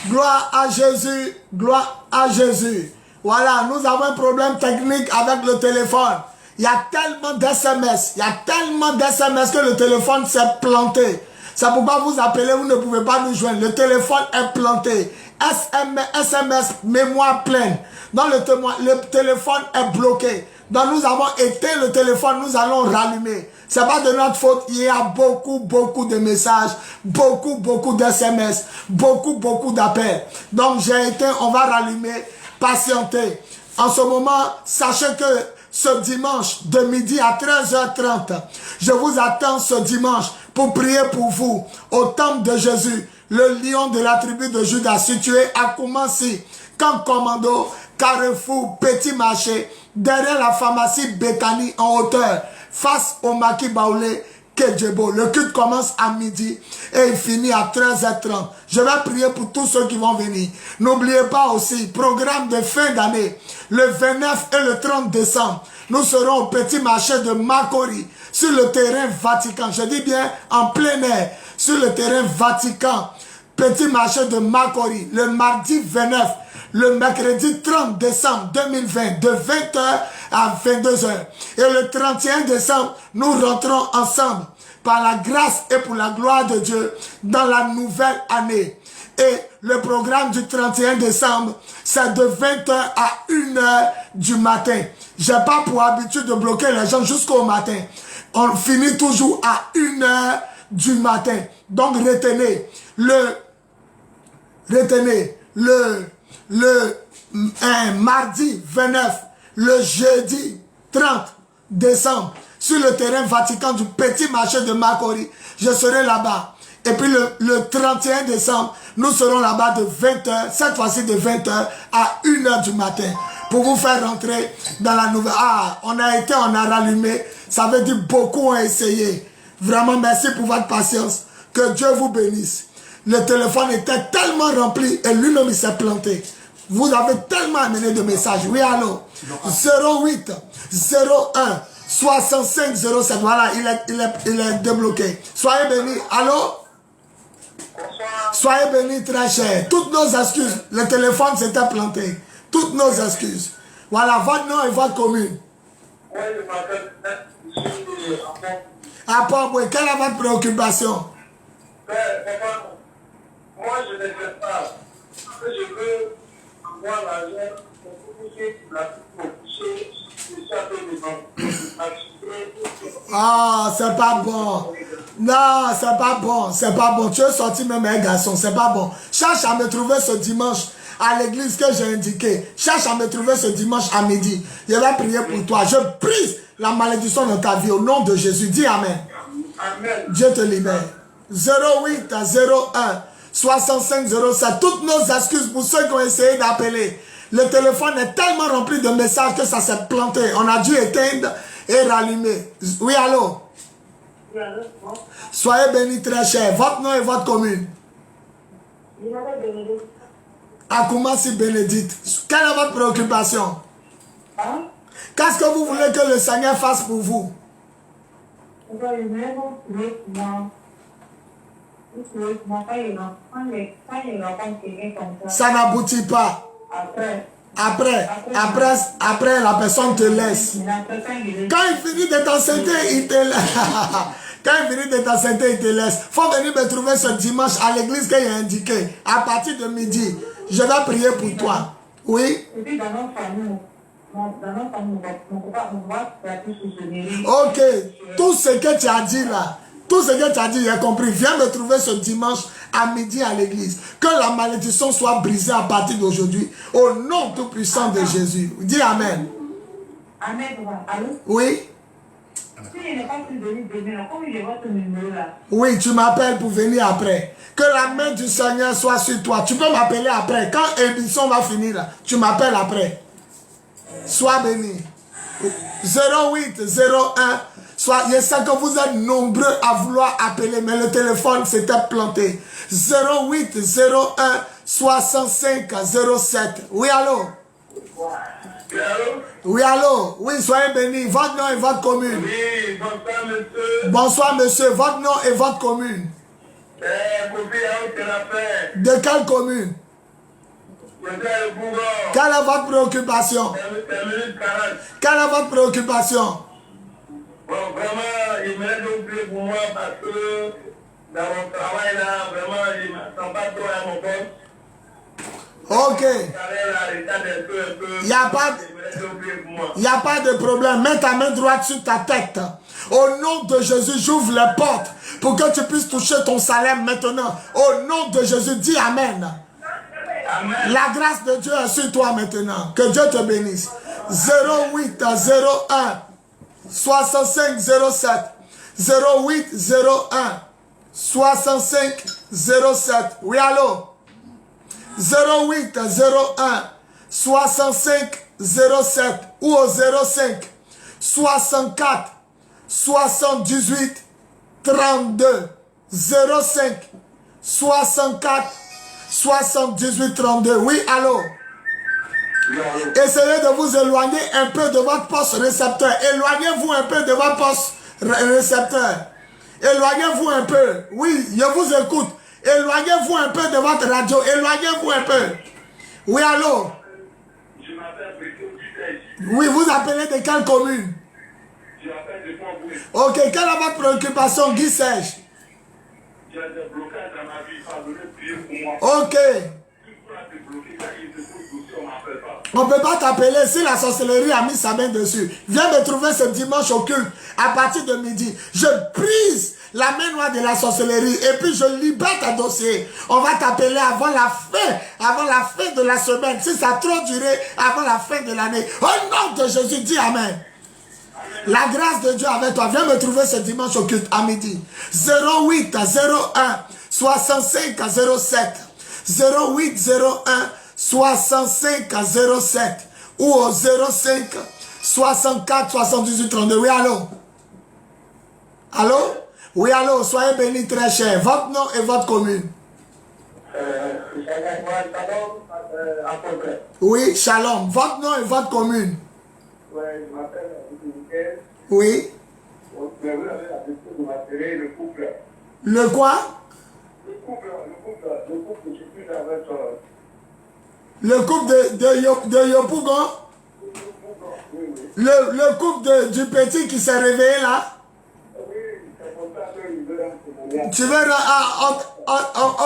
B: Gloire à Jésus. Gloire à Jésus. Voilà, nous avons un problème technique avec le téléphone. Il y a tellement d'SMS. Il y a tellement d'SMS que le téléphone s'est planté. C'est pourquoi vous appelez, vous ne pouvez pas nous joindre. Le téléphone est planté. SMS, mémoire pleine. Donc le téléphone est bloqué. Donc nous avons éteint le téléphone, nous allons rallumer. Ce n'est pas de notre faute. Il y a beaucoup de messages, beaucoup d'SMS, beaucoup d'appels. Donc j'ai éteint, on va rallumer, patienter. En ce moment, sachez que ce dimanche de midi à 13h30, je vous attends ce dimanche pour prier pour vous au temple de Jésus, le lion de la tribu de Juda situé à Koumassi, Camp Commando, Carrefour, Petit Marché, derrière la pharmacie Bethany en hauteur, face au maquis Baoulé, Kedjebo. Le culte commence à midi et il finit à 13h30. Je vais prier pour tous ceux qui vont venir. N'oubliez pas aussi, programme de fin d'année, le 29 et le 30 décembre, nous serons au Petit Marché de Makori, sur le terrain Vatican. Je dis bien en plein air, sur le terrain Vatican. Petit Marché de Makori, le mardi 29, le mercredi 30 décembre 2020, de 20h à 22h. Et le 31 décembre, nous rentrons ensemble, par la grâce et pour la gloire de Dieu, dans la nouvelle année. Et le programme du 31 décembre, c'est de 20h à 1h du matin. Je n'ai pas pour habitude de bloquer les gens jusqu'au matin. On finit toujours à 1h du matin. Donc retenez le mardi 29, le jeudi 30 décembre, sur le terrain Vatican du Petit Marché de Makori, je serai là-bas. Et puis le 31 décembre, nous serons là-bas de 20h, cette fois-ci de 20h à 1h du matin, pour vous faire rentrer dans la nouvelle. Ah, on a rallumé, ça veut dire beaucoup ont essayé. Vraiment, merci pour votre patience. Que Dieu vous bénisse. Le téléphone était tellement rempli et lui-même il s'est planté. Vous avez tellement amené de messages. Oui, allô? 08 01 65 07. Voilà, il est débloqué. Soyez bénis. Allô? Soyez bénis, très cher. Toutes nos excuses. Le téléphone s'était planté. Toutes nos excuses. Voilà, votre nom et votre commune.
G: Oui, je m'appelle
B: À Port-Boué, quelle est votre préoccupation?
G: Papa, moi je ne sais pas. Je veux avoir l'argent pour pousser la coucher.
B: Ah, c'est pas bon. Non, c'est pas bon. C'est pas bon. Tu es sorti même un garçon. C'est pas bon. Cherche à me trouver ce dimanche à l'église que j'ai indiqué. Cherche à me trouver ce dimanche à midi. Je vais prier pour toi. Je brise la malédiction dans ta vie au nom de Jésus. Dis Amen.
G: Amen.
B: Dieu te libère. 08 01 65 07. Toutes nos excuses pour ceux qui ont essayé d'appeler. Le téléphone est tellement rempli de messages que ça s'est planté. On a dû éteindre et rallumer. Oui, allô? Soyez bénis, très cher. Votre nom et votre commune. À Koumassi Bénédicte. Quelle est votre préoccupation? Qu'est-ce que vous voulez que le Seigneur fasse pour vous? Ça n'aboutit pas. Après, la personne te laisse. Quand il finit de t'enceinter, il te laisse. Quand il finit de t'enceinter, il te laisse. Il faut venir me trouver ce dimanche à l'église qu'il a indiqué. À partir de midi, je vais prier pour toi. Oui? Ok, tout ce que tu as dit là, tout ce que tu as dit, j'ai compris. Viens me trouver ce dimanche à midi à l'église. Que la malédiction soit brisée à partir d'aujourd'hui. Au nom tout puissant de Jésus. Dis Amen.
H: Amen. Allô?
B: Oui.
H: Si je n'ai pas pu venir demain, comment j'ai votre numéro là?
B: Oui, tu m'appelles pour venir après. Que la main du Seigneur soit sur toi. Tu peux m'appeler après. Quand l'émission va finir, là, tu m'appelles après. Sois béni. 08 01. Je sais que vous êtes nombreux à vouloir appeler, mais le téléphone s'était planté. 08 01 65 07. Oui, allô? Oui, allô? Oui, soyez bénis. Votre nom et votre commune.
G: Oui, bonsoir, monsieur.
B: Bonsoir, monsieur. Votre nom et votre commune. De quelle commune? Quelle est votre préoccupation? Quelle est votre préoccupation?
G: Bon, vraiment, il m'aide au plus pour moi parce que dans mon travail là, vraiment, il ne m'attend pas trop à mon poste.
B: Ok. Il n'y a pas de problème. Mets ta main droite sur ta tête. Au nom de Jésus, j'ouvre les portes pour que tu puisses toucher ton salaire maintenant. Au nom de Jésus, dis Amen. Amen. La grâce de Dieu est sur toi maintenant. Que Dieu te bénisse. 08 01 65 07 08 01 65 07. Oui, allô? 08 01 65 07 ou au 05 64 78 32 05 64 78 32. Oui, allô? Essayez de vous éloigner un peu de votre poste récepteur. Éloignez-vous un peu de votre poste récepteur. Éloignez-vous un peu. Oui, je vous écoute. Éloignez-vous un peu de votre radio. Éloignez-vous un peu. Oui, allô?
G: Je m'appelle Brico.
B: Oui, vous appelez de quelle commune?
G: Je m'appelle de Pont-Boué.
B: Ok, quelle est votre préoccupation, Guy Serge?
G: J'ai des blocages dans ma vie. Pardonnez, priez pour moi.
B: Ok.
G: On
B: ne peut pas t'appeler si la sorcellerie a mis sa main dessus. Viens me trouver ce dimanche au culte à partir de midi. Je brise la main noire de la sorcellerie et puis je libère ta dossier. On va t'appeler avant la fin de la semaine. Si ça a trop duré, avant la fin de l'année. Au nom de Jésus, dis Amen. La grâce de Dieu avec toi. Viens me trouver ce dimanche au culte à midi. 08 01 65 07 08 01 65 07 ou au 05 64 78 32. Oui, allô? Allô? Oui, allô? Soyez bénis très cher. Votre nom et votre commune. Oui, Shalom. Votre nom et votre commune.
G: Oui, je m'appelle Michael.
B: Oui.
G: Vous avez l'habitude de m'appeler le couple.
B: Le quoi?
G: Le couple, je suis plus avec
B: le couple de Yopougon? Le couple du petit qui s'est réveillé là?
G: Oui, c'est pour ça qu'il veut un témoignage.
B: Tu veux... Ah,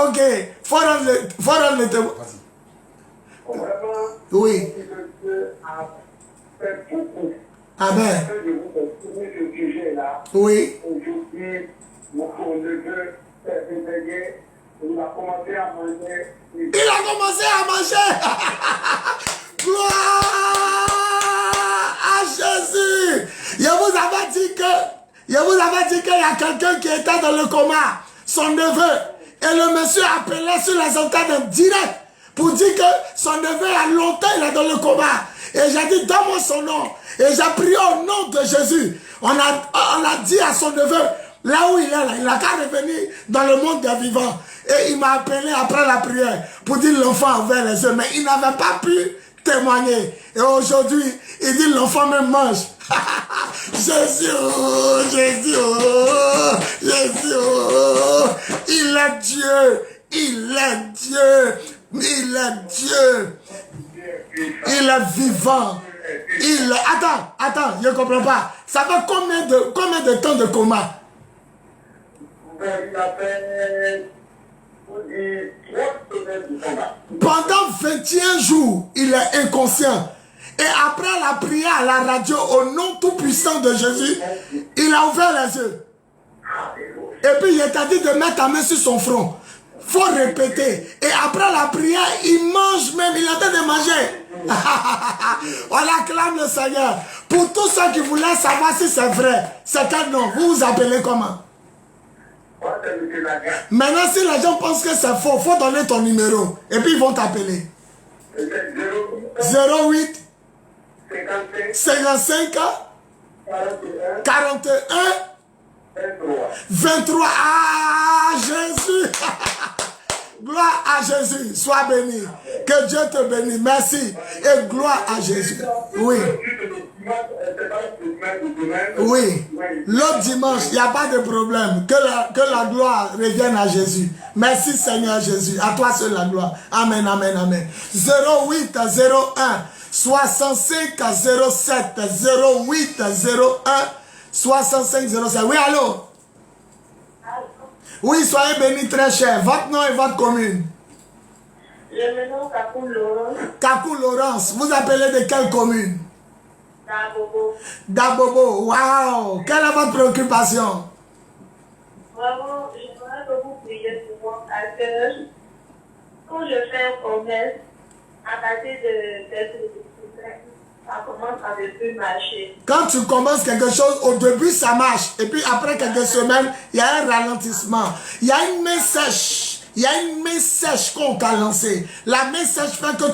B: ok. Faut rendre le témoin.
G: Vraiment,
B: oui.
G: Dieu a fait beaucoup.
B: Amen.
G: Je vous ai ce sujet là.
B: Oui.
G: Aujourd'hui, mon neveu s'est réveillé. Il a commencé à manger.
B: Il a commencé à manger. Gloire à Jésus. Je vous avais dit qu'il y a quelqu'un qui était dans le coma, son neveu. Et le monsieur appelait sur les antennes direct pour dire que son neveu a longtemps il est dans le coma. Et j'ai dit, donne-moi son nom. Et j'ai prié au nom de Jésus. On a dit à son neveu, là où il est, là, il n'a qu'à revenir dans le monde des vivants. Et il m'a appelé après la prière pour dire l'enfant a ouvert les yeux. Mais il n'avait pas pu témoigner. Et aujourd'hui, il dit l'enfant me mange. Jésus, oh, Jésus, oh, Jésus, oh. Il est Dieu. Il est Dieu. Il est Dieu. Il est vivant. Attends, je ne comprends pas. Ça fait combien de temps de coma?
G: Pendant
B: Pendant 21 jours, il est inconscient. Et après la prière à la radio, au nom tout puissant de Jésus, il a ouvert les yeux. Et puis il t'a dit de mettre ta main sur son front. Faut répéter. Et après la prière, il mange même, il est en train de manger. On acclame le Seigneur. Pour tous ceux qui voulaient savoir si c'est vrai, c'est quel nom? Vous vous appelez comment? Maintenant, si les gens pensent que c'est faux, il faut donner ton numéro. Et puis ils vont t'appeler. 08 55 41 23. Ah, Jésus. Gloire à Jésus. Sois béni. Que Dieu te bénisse. Merci. Et gloire à Jésus. Oui. Oui. L'autre dimanche, il n'y a pas de problème. Que la gloire revienne à Jésus. Merci Seigneur Jésus. À toi seul la gloire. Amen, amen, amen. 08 01 65 07 08 01 65 07. Oui, allô? Oui, soyez bénis très cher. Votre nom et votre commune?
H: Je me nomme Kakou Laurence.
B: Kakou Laurence. Vous appelez de quelle commune?
H: Dabobo.
B: Dabobo. Waouh! Quelle est votre préoccupation?
H: Vraiment, j'aimerais que vous priez pour moi. Parce que quand je fais un commerce, à partir de ça commence à ne plus marcher.
B: Quand tu commences quelque chose, au début ça marche. Et puis après quelques semaines, il y a un ralentissement. Il y a une main sèche. Il y a une main sèche qu'on t'a lancée. La main sèche fait que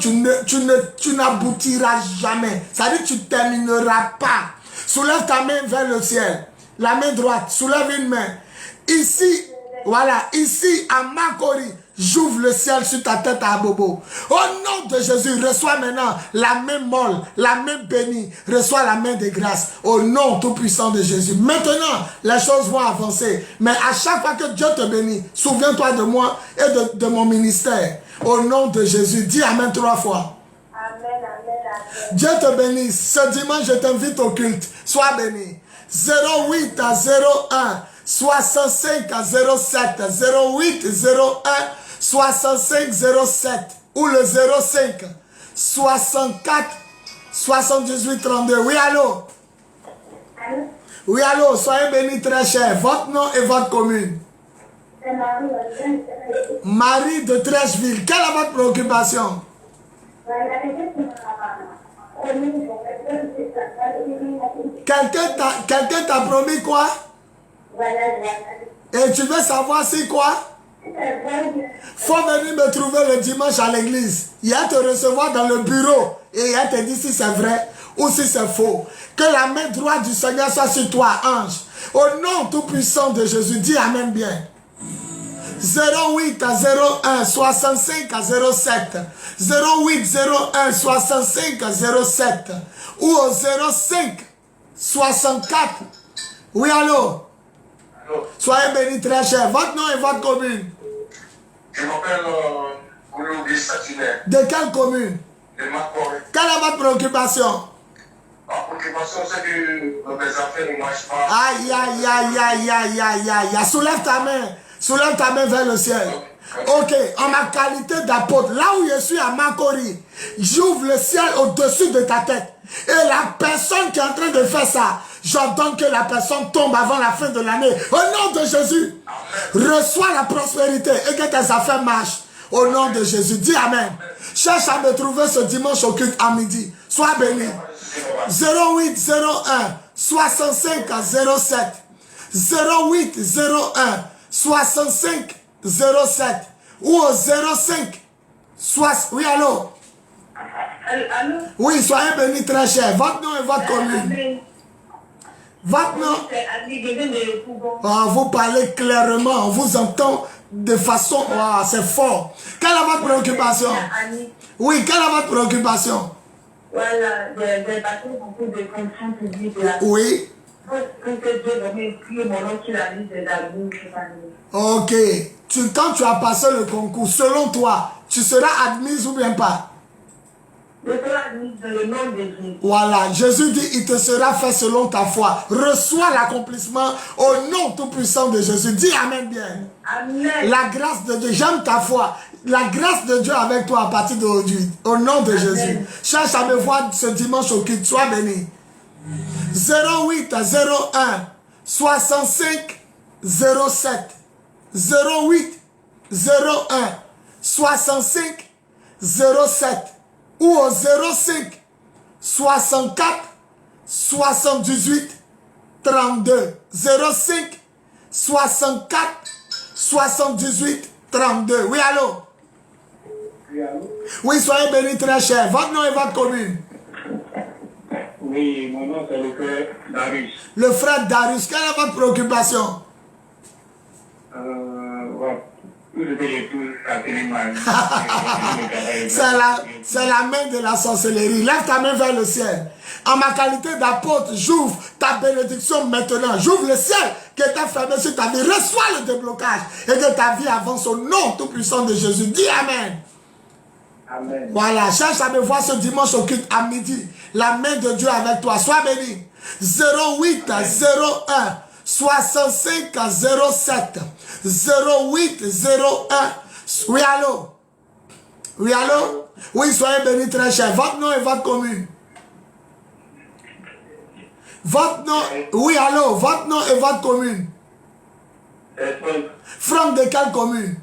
B: tu n'aboutiras jamais. Ça veut dire que tu ne termineras pas. Soulève ta main vers le ciel. La main droite, soulève une main. Ici, voilà, ici à Makori, j'ouvre le ciel sur ta tête à Bobo. Au nom de Jésus, reçois maintenant la main molle, la main bénie. Reçois la main de grâce. Au nom tout puissant de Jésus. Maintenant, les choses vont avancer. Mais à chaque fois que Dieu te bénit, souviens-toi de moi et de mon ministère. Au nom de Jésus, dis Amen 3 fois.
H: Amen, amen, amen.
B: Dieu te bénisse. Ce dimanche, je t'invite au culte. Sois béni. 08 01 65 07 08 01 65 07 ou le 05 64 78 32. Oui, allô?
H: Allô?
B: Oui, allô? Soyez bénis très cher. Votre nom et votre commune?
H: C'est Marie.
B: Marie de Trècheville. Quelle est votre préoccupation? Quelqu'un t'a promis quoi? Et tu veux savoir c'est quoi? Faut venir me trouver le dimanche à l'église. Il y a te recevoir dans le bureau. Et il y a te dire si c'est vrai ou si c'est faux. Que la main droite du Seigneur soit sur toi, ange. Au nom tout puissant de Jésus, dis Amen bien. 08 01 65 07 08 01 65 07 ou au 05 64. Oui, allô? Soyez bénis très cher. Votre nom et votre commune?
G: Je m'appelle Goulougui Satinaire.
B: De quelle commune?
G: De Makori.
B: Quelle est votre préoccupation?
G: Ma préoccupation, c'est que mes affaires ne marchent pas.
B: Aïe, aïe, aïe, aïe, aïe, aïe, aïe, aïe. Soulève ta main. Soulève ta main vers le ciel. Ok, en ma qualité d'apôtre, là où je suis à Makori, j'ouvre le ciel au-dessus de ta tête. Et la personne qui est en train de faire ça, j'ordonne que la personne tombe avant la fin de l'année. Au nom de Jésus, reçois la prospérité et que tes affaires marchent. Au nom de Jésus, dis Amen. Cherche à me trouver ce dimanche au culte à midi. Sois béni. 08 01 65 07 08 01 65 07 ou au 05 oui, allô?
H: Allô?
B: Oui, soyez bénis très cher. Votre nom et votre commune? Votre nom?
H: C'est Annie, je viens de Pougon.
B: Oh, vous parlez clairement, on vous entend de façon... Oh, c'est fort. Quelle est votre préoccupation?
H: Annie.
B: Oui, quelle est votre préoccupation?
H: Voilà, j'ai passé beaucoup de fonctions publiques là.
B: Oui.
H: Pour que Dieu me écrit mon nom sur la liste des amis.
B: Ok. Quand tu as passé le concours, selon toi, tu seras admise ou bien pas?
H: Je serai admise dans le nom de Jésus.
B: Voilà, Jésus dit, il te sera fait selon ta foi. Reçois l'accomplissement au nom tout puissant de Jésus. Dis Amen bien.
H: Amen.
B: La grâce de Dieu, j'aime ta foi. La grâce de Dieu avec toi à partir d'aujourd'hui. Au nom de Jésus. Cherche à me voir ce dimanche au culte. Sois béni. 08 01 65 07. 08 01 65 07. Ou au 05 64 78 32. 05 64 78 32. Oui, allô?
G: Oui, allô?
B: Oui, soyez bénis très cher. Votre nom et votre commune.
G: Oui, mon nom c'est le frère Darius.
B: Le frère Darius, quelle est votre préoccupation?
G: Bon,
B: C'est la main de la sorcellerie. Lève ta main vers le ciel. En ma qualité d'apôtre, j'ouvre ta bénédiction maintenant. J'ouvre le ciel qui était fermé sur ta vie. Reçois le déblocage et que ta vie avance au nom tout puissant de Jésus. Dis Amen.
G: Amen.
B: Voilà, cherche à me voir ce dimanche au culte à midi. La main de Dieu avec toi. Sois béni. 08 01 65 07. 08 01. Oui, allô? Oui, allô? Oui, soyez bénis très cher. Votre nom et votre commune. Votre nom. Oui, allô? Votre nom et votre commune. Franck de quelle commune?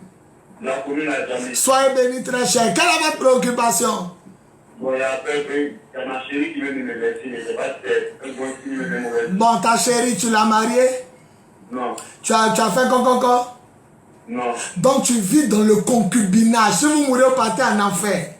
G: La commune a jamais.
B: Soyez bénis très cher. Quelle est votre préoccupation?
G: Bon, il y a ma chérie qui veut me laisser. Je ne sais pas si c'est un bon signe, mais mauvais.
B: Bon, ta chérie, tu l'as mariée?
G: Non.
B: Tu as fait coco?
G: Non.
B: Donc tu vis dans le concubinage. Si vous mourrez, vous partez en enfer.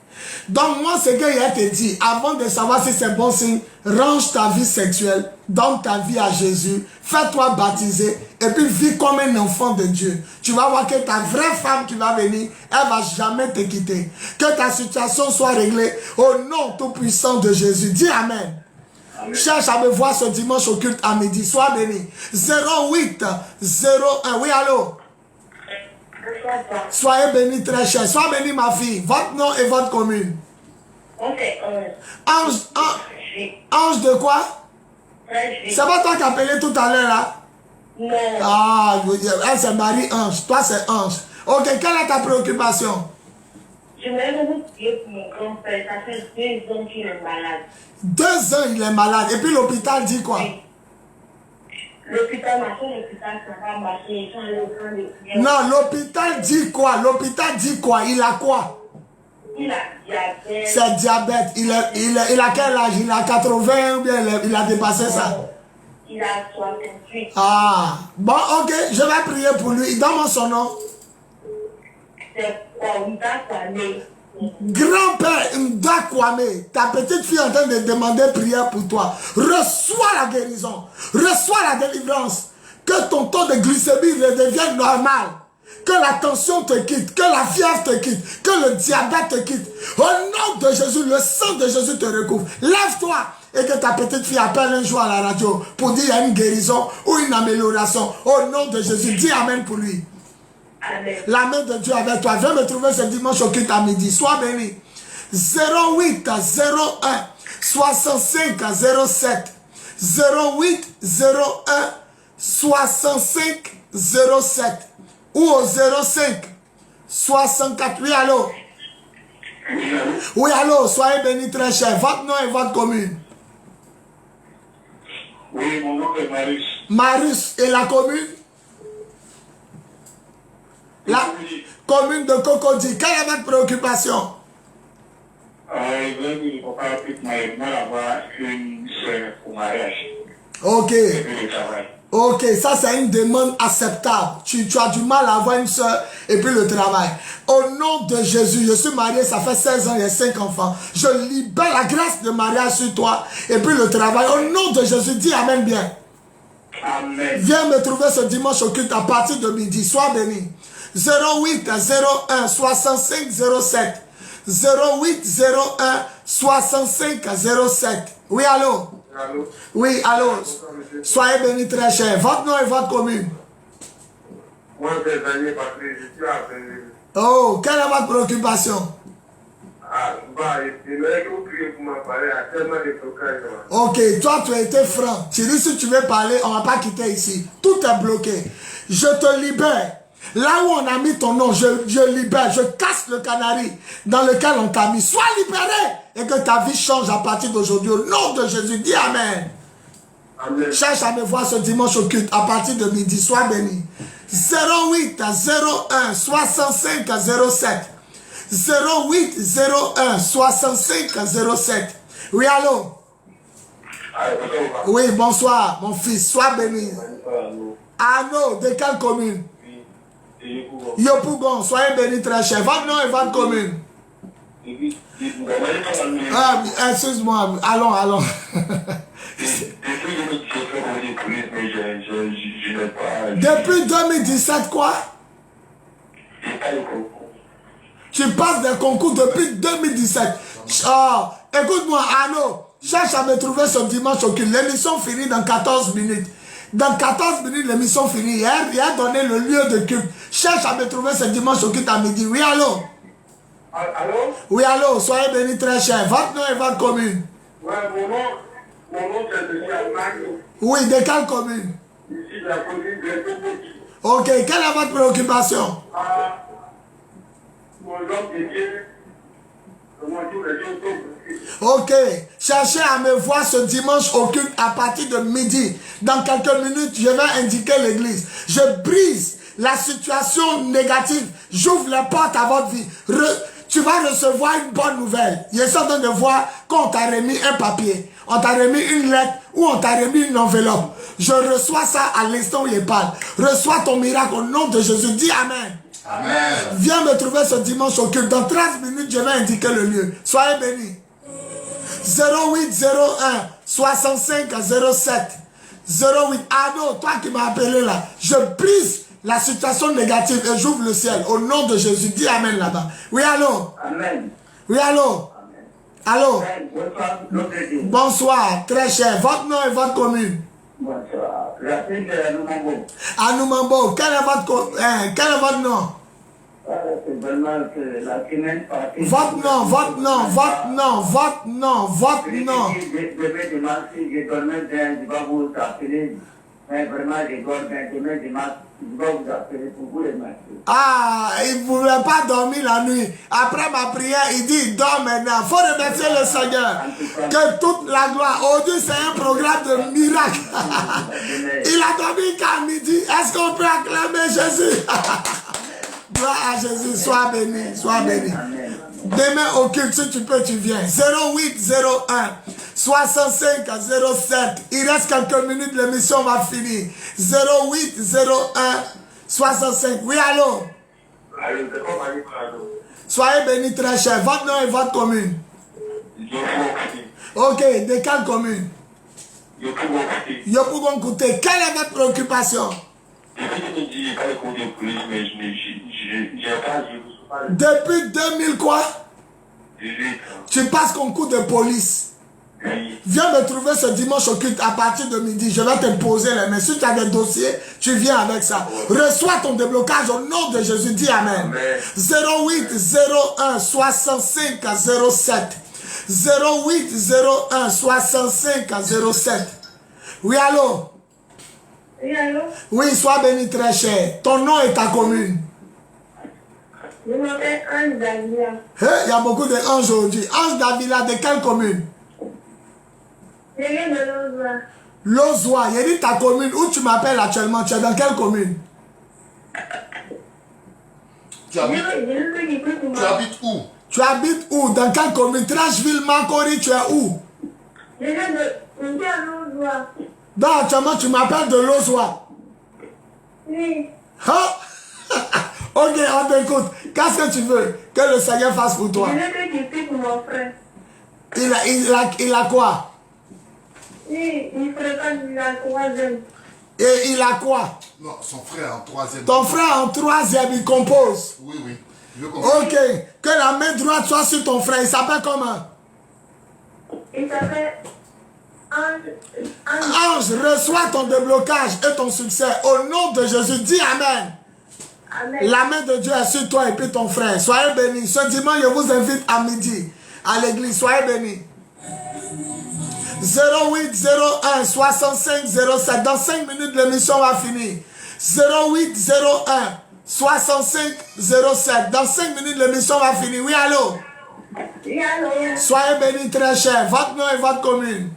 B: Donc moi, ce que je te dit, avant de savoir si c'est bon signe, range ta vie sexuelle, donne ta vie à Jésus, fais-toi baptiser, et puis vis comme un enfant de Dieu. Tu vas voir que ta vraie femme qui va venir, elle va jamais te quitter. Que ta situation soit réglée au nom tout puissant de Jésus. Dis Amen.
G: Amen.
B: Cherche à me voir ce dimanche au culte à midi. Sois béni. 08 01. Oui, allô? Soyez bénis très cher. Sois béni ma fille. Votre nom et votre commune. Ange de quoi? C'est pas toi qui as appelé tout à l'heure là?
H: Non.
B: Ah, elle c'est Marie-Ange. Toi c'est Ange. Ok, quelle est ta préoccupation?
H: Je vais vous prier pour mon grand-père. Ça fait 2 ans qu'il est malade.
B: 2 ans il est malade. Et puis l'hôpital dit quoi?
H: L'hôpital marché, l'hôpital ça va marcher. Ils sont allés au camp de prière.
B: Non, l'hôpital dit quoi? L'hôpital dit quoi? Il a quoi?
H: Il a diabète.
B: C'est diabète. Il a quel âge? Il a 80 ou bien il a dépassé ça?
H: Il a 68.
B: Ah, bon, ok, je vais prier pour lui. Donne-moi son nom.
H: C'est Kwame Kwame.
B: Grand-père Nda Kwame, ta petite fille est en train de demander prière pour toi. Reçois la guérison. Reçois la délivrance. Que ton taux de glycémie redevienne normal. Que la tension te quitte. Que la fièvre te quitte. Que le diabète te quitte. Au nom de Jésus, le sang de Jésus te recouvre. Lève-toi. Et que ta petite fille appelle un jour à la radio pour dire qu'il y a une guérison ou une amélioration. Au nom de Jésus, dis Amen pour lui.
H: Amen.
B: La main de Dieu avec toi. Viens me trouver ce dimanche au culte à midi. Sois béni. 08 01 65 07. 08 01 65 07. Ou au 05 64. Oui, allô? Oui, allô? Soyez bénis très cher. Votre nom et votre commune.
G: Oui, mon nom est Marius.
B: Marius et la commune? La commune de Cocody. Quelle est votre préoccupation?
G: Il veut que le papa puisse avoir une soeur au mariage.
B: Ok.
G: Et puis le travail.
B: Ok, ça c'est une demande acceptable. Tu as du mal à avoir une soeur et puis le travail. Au nom de Jésus, je suis marié, ça fait 16 ans, il y a 5 enfants. Je libère la grâce de mariage sur toi et puis le travail. Au nom de Jésus, dis Amen bien.
G: Amen.
B: Viens me trouver ce dimanche au culte à partir de midi. Sois béni. 08 01 65 07. 08 01 65 07. Oui, allô?
G: Allô?
B: Oui, allô? Soyez bénis très cher. Votre nom et votre commune.
G: Moi, c'est Daniel Patrick, je suis à Saint-Denis.
B: Oh, quelle est votre préoccupation?
G: Il m'a vous prier pour m'en parler, il y a tellement de blocages.
B: Ok, toi tu as été franc. Tu dis si tu veux parler, on ne va pas quitter ici. Tout est bloqué. Je te libère. Là où on a mis ton nom, je libère, je casse le canari dans lequel on t'a mis. Sois libéré et que ta vie change à partir d'aujourd'hui. Au nom de Jésus, dis Amen.
G: Amen.
B: Cherche à me voir ce dimanche au culte à partir de midi. Sois béni. 08 01 65 07. 08 01 65 07. Oui, allô? Oui, bonsoir, mon fils. Sois béni. Arnaud, de quelle commune? Yopougon, soyez béni très cher. Votre nom et votre commune? Ah, excuse-moi. Allons. Depuis 2017, quoi? Tu passes des concours depuis 2017. Oh, écoute-moi, Arnaud. Cherche à me trouver ce dimanche au culte. L'émission finit dans 14 minutes. Dans 14 minutes, l'émission finit. Il a donné le lieu de culte. Cherche à me trouver ce dimanche au culte à midi. Oui, allô?
G: Allô?
B: Oui, allô? Soyez bénis très cher. Votre nom et votre commune?
G: Ouais, mon nom c'est M. Amani.
B: Oui, de quelle commune?
G: Ici, de la commune de Tobouti.
B: Ok, quelle est votre préoccupation?
G: Mon homme de Dieu, comment dire, les choses sont.
B: Ok, cherchez à me voir ce dimanche au culte à partir de midi. Dans quelques minutes, je vais indiquer l'église. Je brise la situation négative. J'ouvre les portes à votre vie. Tu vas recevoir une bonne nouvelle. Il est en train de voir qu'on t'a remis un papier, on t'a remis une lettre ou on t'a remis une enveloppe. Je reçois ça à l'instant où il parle. Reçois ton miracle au nom de Jésus. Dis Amen.
E: Amen.
B: Viens me trouver ce dimanche au culte. Dans 13 minutes, je vais indiquer le lieu. Soyez bénis. 08 01 65 07. 08. Arnaud, toi qui m'as appelé là, je brise la situation négative et j'ouvre le ciel au nom de Jésus. Dis Amen là-bas. Oui, allô?
G: Amen.
B: Oui, allô?
G: Amen.
B: Allô?
G: Bonsoir, notre Dieu.
B: Bonsoir, très cher. Votre nom et votre commune?
G: Bonsoir. La fille de Anoumambo.
B: Anoumambo. Quel est votre nom?
G: C'est vraiment que la semaine passée.
B: Votre nom.
G: Demain dimanche, je dormais bien, je vais vous appeler. Mais vraiment, je dors bien. Demain dimanche, je vais vous appeler pour vous remercier.
B: Ah, il ne voulait pas dormir la nuit. Après ma prière, il dit, dors maintenant. Il faut remercier le Seigneur. Que toute la gloire. Aujourd'hui, c'est un programme de miracle. Il a dormi qu'à midi. Est-ce qu'on peut acclamer Jésus? Gloire à Jésus. Sois béni. Sois béni. Demain au culte, si tu peux, tu viens. 08 01 65 07. Il reste quelques minutes, l'émission va finir. 08 01 65. Oui, allô?
G: Allô, c'est comme Annie Prado.
B: Soyez bénis très cher. Votre nom et votre commune? Ok, de quelle commune? Yopougon Kouté. Quelle est votre préoccupation? Depuis 2000 quoi? Tu passes concours de police. Viens me trouver ce dimanche au culte à partir de midi. Je vais te poser les mains. Si tu as des dossiers, tu viens avec ça. Reçois ton déblocage au nom de Jésus. Dis Amen. 08 01 65 07. 08 01 65 07. Oui, allô?
H: Oui, allô?
B: Oui, sois béni très cher. Ton nom et ta commune?
H: Je m'appelle Ange Davila.
B: Il y a beaucoup de Ange aujourd'hui. Ange Davila, de quelle commune?
H: Je viens de Lozwa.
B: Lozwa, il dit ta commune. Où tu m'appelles actuellement? Tu es dans quelle commune?
E: Tu habites où?
B: Tu habites où? Dans quelle commune? Trashville, Makori, tu es où?
H: Je viens de Lozwa.
B: Donc actuellement, tu m'appelles de Lozwa.
H: Oui.
B: Hein? Ok, on t'écoute. Qu'est-ce que tu veux que le Seigneur fasse pour toi?
H: Je veux que tu pries pour mon frère.
B: Il a quoi?
H: Oui, il fréquente la troisième.
B: Et il a quoi?
E: Non, son frère en troisième.
B: Ton frère en troisième, il compose.
E: Oui, oui. Je veux comprendre.
B: Ok, que la main droite soit sur ton frère. Il s'appelle comment?
H: Il s'appelle Ange.
B: Ange, reçois ton déblocage et ton succès. Au nom de Jésus, dis Amen.
H: Amen.
B: La main de Dieu est sur toi et puis ton frère. Soyez bénis. Ce dimanche, je vous invite à midi à l'église. Soyez bénis. 08 01 65 07. Dans 5 minutes, l'émission va finir. 08 01 6507. Dans 5 minutes, l'émission va finir. Oui, allô?
H: Oui, allô?
B: Soyez bénis très cher. Votre nom et votre commune.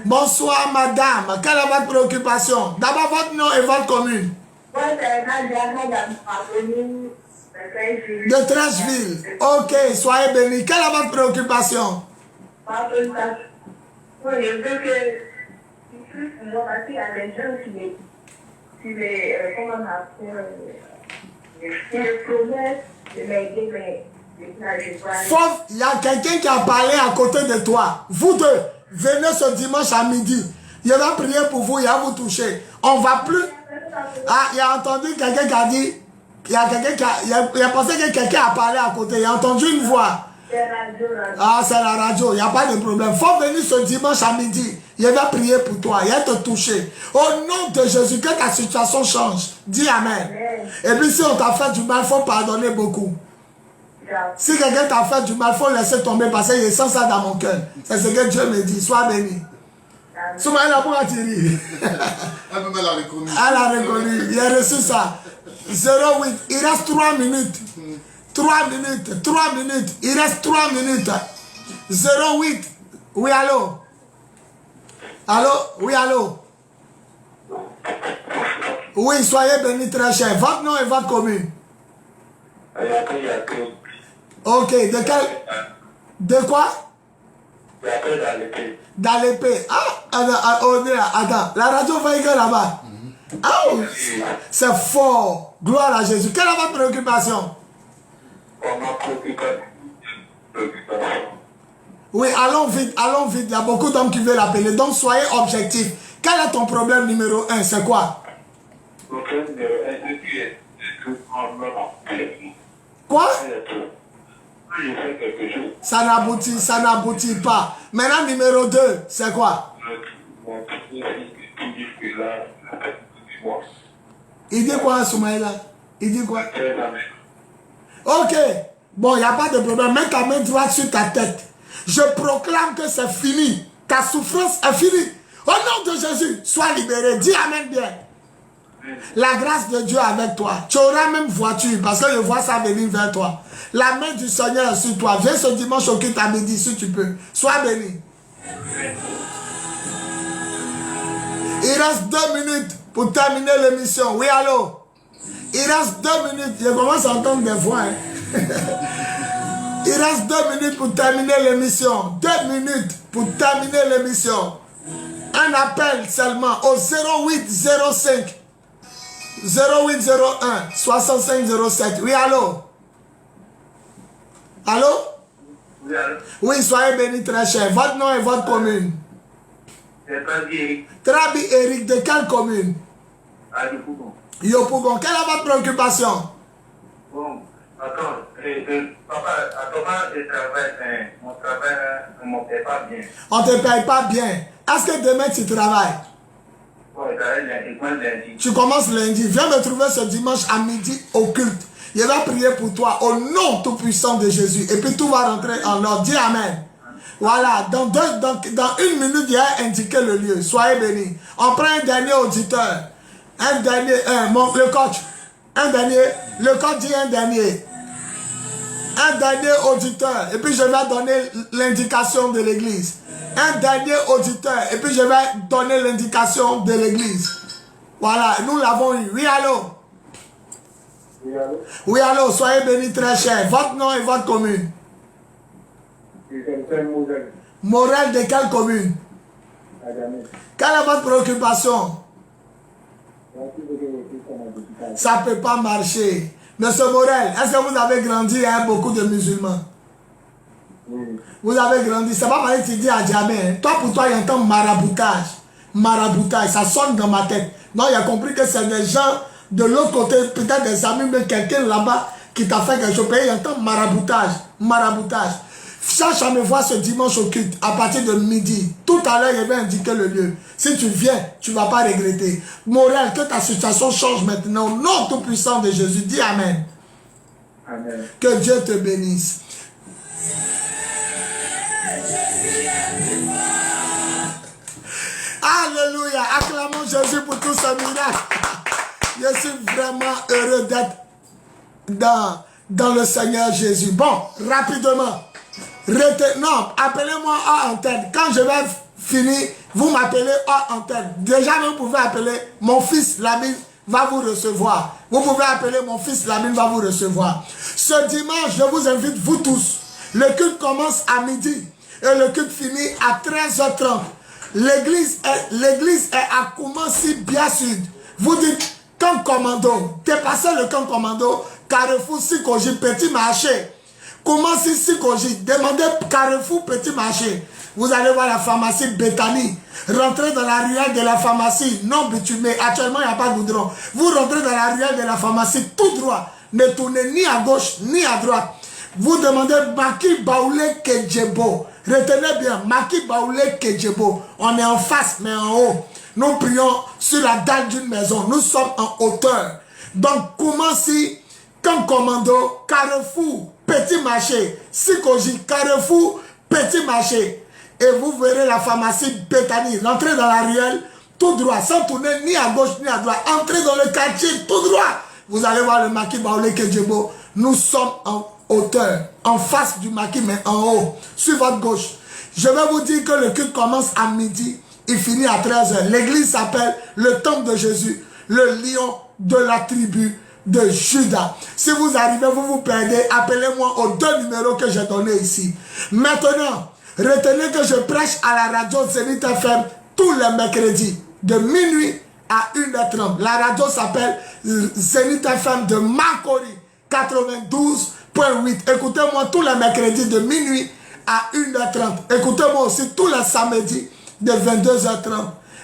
B: Bonsoir, madame. Quelle est votre préoccupation? D'abord, votre nom et votre commune. De Trècheville. Ok, soyez bénis. Quelle est votre préoccupation?
H: Je veux que moi, parce qu'il y a des gens comment on appelle, les promesses de m'aider, mais
B: il y a quelqu'un qui a parlé à côté de toi. Vous deux, venez ce dimanche à midi. Il va prier pour vous, il va vous toucher. On va plus. Ah, il a entendu quelqu'un qui a dit. Il y a quelqu'un qui a. Il a pensé que quelqu'un a parlé à côté. Il a entendu une voix. Ah, c'est la radio. Il n'y a pas de problème. Il faut venir ce dimanche à midi. Il va prier pour toi. Il va te toucher. Au nom de Jésus, que ta situation change. Dis Amen. Et puis si on t'a fait du mal, il faut pardonner beaucoup. Si quelqu'un t'a fait du mal, il faut laisser tomber parce que je sens ça dans mon cœur. C'est ce que Dieu me dit. Sois béni. Soumaïla, pourquoi tu ris?
E: Elle a reconnu.
B: Elle a reconnu. Il a reçu ça. 08. Il reste 3 minutes. 3 minutes. 3 minutes. Il reste 3 minutes. 08. Oui, allô? Allô? Oui, allô? Oui, soyez bénis très cher. Votre nom et votre commune. Ok, de quel... De quoi? Dans l'épée. Ah, attends, la radio va écrire là-bas. Ah, c'est fort. Gloire à Jésus. Quelle est votre préoccupation? Oui, allons vite, allons vite. Il y a beaucoup d'hommes qui veulent l'appeler. Donc, soyez objectifs. Quel est ton problème numéro 1? C'est quoi? Quoi? Ça n'aboutit pas. Maintenant, numéro 2, c'est quoi? Il dit quoi, Soumaïla? Il dit quoi? Ok. Bon, il n'y a pas de problème. Mets ta main droite sur ta tête. Je proclame que c'est fini. Ta souffrance est finie. Au nom de Jésus, sois libéré. Dis Amen bien. La grâce de Dieu avec toi. Tu auras même voiture parce que je vois ça venir vers toi. La main du Seigneur est sur toi. Viens ce dimanche au culte à midi si tu peux. Sois béni. Il reste 2 minutes pour terminer l'émission. Oui, allô? Il reste 2 minutes. Je commence à entendre des voix. Hein. Il reste 2 minutes pour terminer l'émission. 2 minutes pour terminer l'émission. Un appel seulement au 0805 0801 6507. Oui, allô? Allô?
G: Oui, allô?
B: Oui, soyez bénis très cher. Votre nom et votre commune?
G: C'est Trabi.
B: Trabi Eric, de quelle commune?
G: À Yopougon.
B: Yopougon. Quelle est votre préoccupation?
G: Bon, attends, papa, à comment je travaille, mais mon travail ne me paie pas bien.
B: On ne te paye pas bien. Est-ce que demain tu travailles?
G: Bon, je travaille lundi.
B: Tu commences lundi. Viens me trouver ce dimanche à midi au culte. Je vais prier pour toi au nom tout puissant de Jésus. Et puis tout va rentrer en ordre. Dis Amen. Voilà. Dans 1 minute, il y a indiqué le lieu. Soyez bénis. On prend un dernier auditeur. Un dernier. Le coach. Un dernier. Le coach dit un dernier. Un dernier auditeur. Et puis je vais donner l'indication de l'église. Un dernier auditeur. Et puis je vais donner l'indication de l'église. Voilà. Nous l'avons eu. Oui, allô?
G: Oui, allô?
B: Oui, allô, soyez bénis très cher. Votre nom et votre commune?
G: C'est Morel.
B: Morel de quelle commune? Quelle est votre préoccupation? Ça ne peut pas marcher. Monsieur Morel, est-ce que vous avez grandi avec beaucoup de musulmans?
G: Oui.
B: Vous avez grandi. C'est pas pareil que tu dis à jamais. Hein. Toi, pour toi, il y a un temps maraboutage. Maraboutage, ça sonne dans ma tête. Non, il a compris que c'est des gens de l'autre côté, peut-être des amis, mais quelqu'un là-bas qui t'a fait quelque chose. Il y a un temps maraboutage. Maraboutage. Cherche à me voir ce dimanche au culte à partir de midi. Tout à l'heure, je vais indiquer le lieu. Si tu viens, tu ne vas pas regretter. Morel, que ta situation change maintenant. Au nom tout puissant de Jésus, dis Amen.
G: Amen.
B: Que Dieu te bénisse. Alléluia. Acclamons Jésus pour tout ce miracle. Je suis vraiment heureux d'être dans le Seigneur Jésus. Bon, rapidement. Non, appelez-moi hors antenne. Quand je vais finir, vous m'appelez hors antenne. Déjà, vous pouvez appeler mon fils Lamine va vous recevoir. Vous pouvez appeler mon fils Lamine va vous recevoir. Ce dimanche, je vous invite, vous tous. Le culte commence à midi et le culte finit à 13h30. L'église est à Koumansi, bien sud. Vous dites camp commando. Dépassez le camp commando. Carrefour Sikoji, petit marché. Koumansi Sikoji. Demandez Carrefour petit marché. Vous allez voir la pharmacie Bethany. Rentrez dans la ruelle de la pharmacie non bitumée. Actuellement, il n'y a pas de goudron. Vous rentrez dans la ruelle de la pharmacie tout droit. Ne tournez ni à gauche ni à droite. Vous demandez Maki Baoulé Kedjebo. Retenez bien, Maki Baoulé Kedjebo. On est en face, mais en haut. Nous prions sur la dalle d'une maison. Nous sommes en hauteur. Donc, Koumansi, camp commando, Carrefour, petit marché. Sikoji, Carrefour, petit marché. Et vous verrez la pharmacie Bethany. Rentrez dans la ruelle tout droit, sans tourner ni à gauche ni à droite. Entrez dans le quartier tout droit. Vous allez voir le Maki Baoulé Kedjebo. Nous sommes en hauteur, en face du maquis, mais en haut, sur votre gauche. Je vais vous dire que le culte commence à midi, il finit à 13h. L'église s'appelle le Temple de Jésus, le lion de la tribu de Juda. Si vous arrivez, vous vous perdez, appelez-moi aux 2 numéros que j'ai donnés ici. Maintenant, retenez que je prêche à la radio Zénith FM tous les mercredis, de minuit à 1h30. La radio s'appelle Zénith FM de Makori, 92.8. Écoutez-moi tous les mercredis de minuit à 1h30. Écoutez-moi aussi tous les samedis de 22h30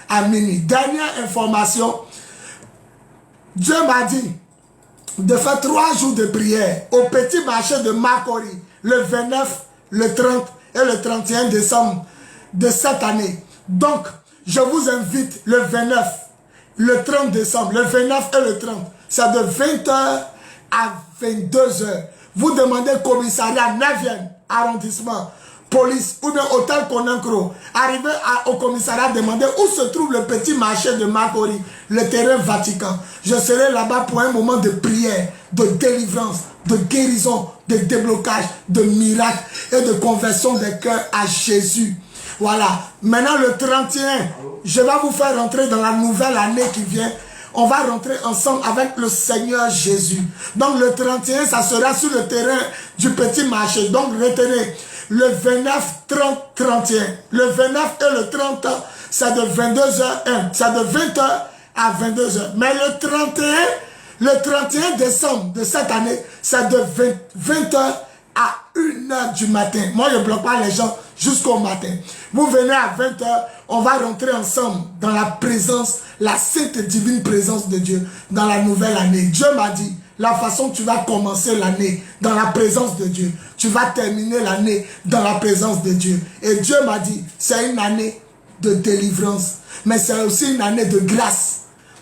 B: à minuit. Dernière information, Dieu m'a dit de faire 3 jours de prière au petit marché de Makori, le 29, le 30 et le 31 décembre de cette année. Donc, je vous invite le 29, le 30 décembre, le 29 et le 30. C'est de 20h à 22h. Vous demandez commissariat 9e arrondissement, police ou bien hôtel Konankro. Arrivez au commissariat, demandez où se trouve le petit marché de Makori, le terrain Vatican. Je serai là-bas pour un moment de prière, de délivrance, de guérison, de déblocage, de miracle et de conversion des cœurs à Jésus. Voilà. Maintenant le 31, je vais vous faire rentrer dans la nouvelle année qui vient. On va rentrer ensemble avec le Seigneur Jésus. Donc le 31, ça sera sur le terrain du petit marché. Donc retenez, le 29, 30, 31. Le 29 et le 30, c'est de 22h1. C'est de 20h à 22h. Mais le 31 décembre de cette année, c'est de 20h à 1h du matin. Moi, je ne bloque pas les gens jusqu'au matin. Vous venez à 20h, on va rentrer ensemble dans la présence, la sainte et divine présence de Dieu dans la nouvelle année. Dieu m'a dit, la façon que tu vas commencer l'année dans la présence de Dieu, tu vas terminer l'année dans la présence de Dieu. Et Dieu m'a dit, c'est une année de délivrance, mais c'est aussi une année de grâce,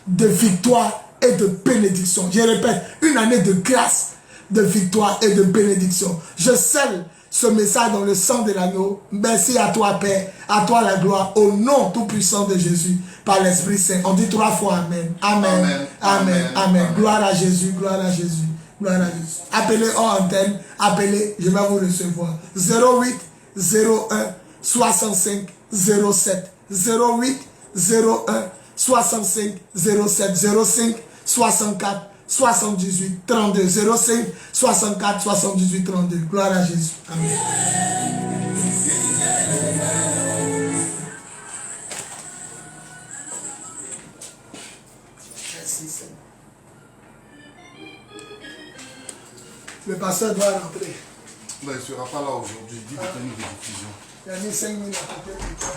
B: de victoire et de bénédiction. Je répète, une année de grâce, de victoire et de bénédiction. Je scelle ce message dans le sang de l'agneau. Merci à toi, Père, à toi la gloire, au nom tout puissant de Jésus, par l'Esprit Saint. On dit 3 fois Amen. Amen. Amen. Amen. Amen. Gloire à Jésus, gloire à Jésus, gloire à Jésus. Appelez en antenne, appelez, je vais vous recevoir. 08 01 65 07 08 01 65 07 05 64 78 32 05 64 78 32. Gloire à Jésus. Amen. Merci Seigneur. Le pasteur doit rentrer.
E: Il ne sera pas là aujourd'hui. Il dit qu'il y a une rediffusion.
B: Il a mis 5 minutes à côté de toi.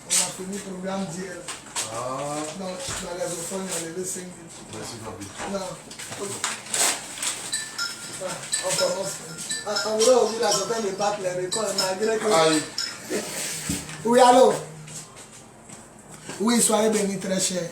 B: On a fini le programme d'hier. Dans les enfants, il a levé 5 minutes.
E: Merci, Fabi.
B: Non. On commence. On voudrait aussi la sortie de battre les records malgré que...
E: Aïe.
B: Oui, allô? Oui, soyez bénis, très cher.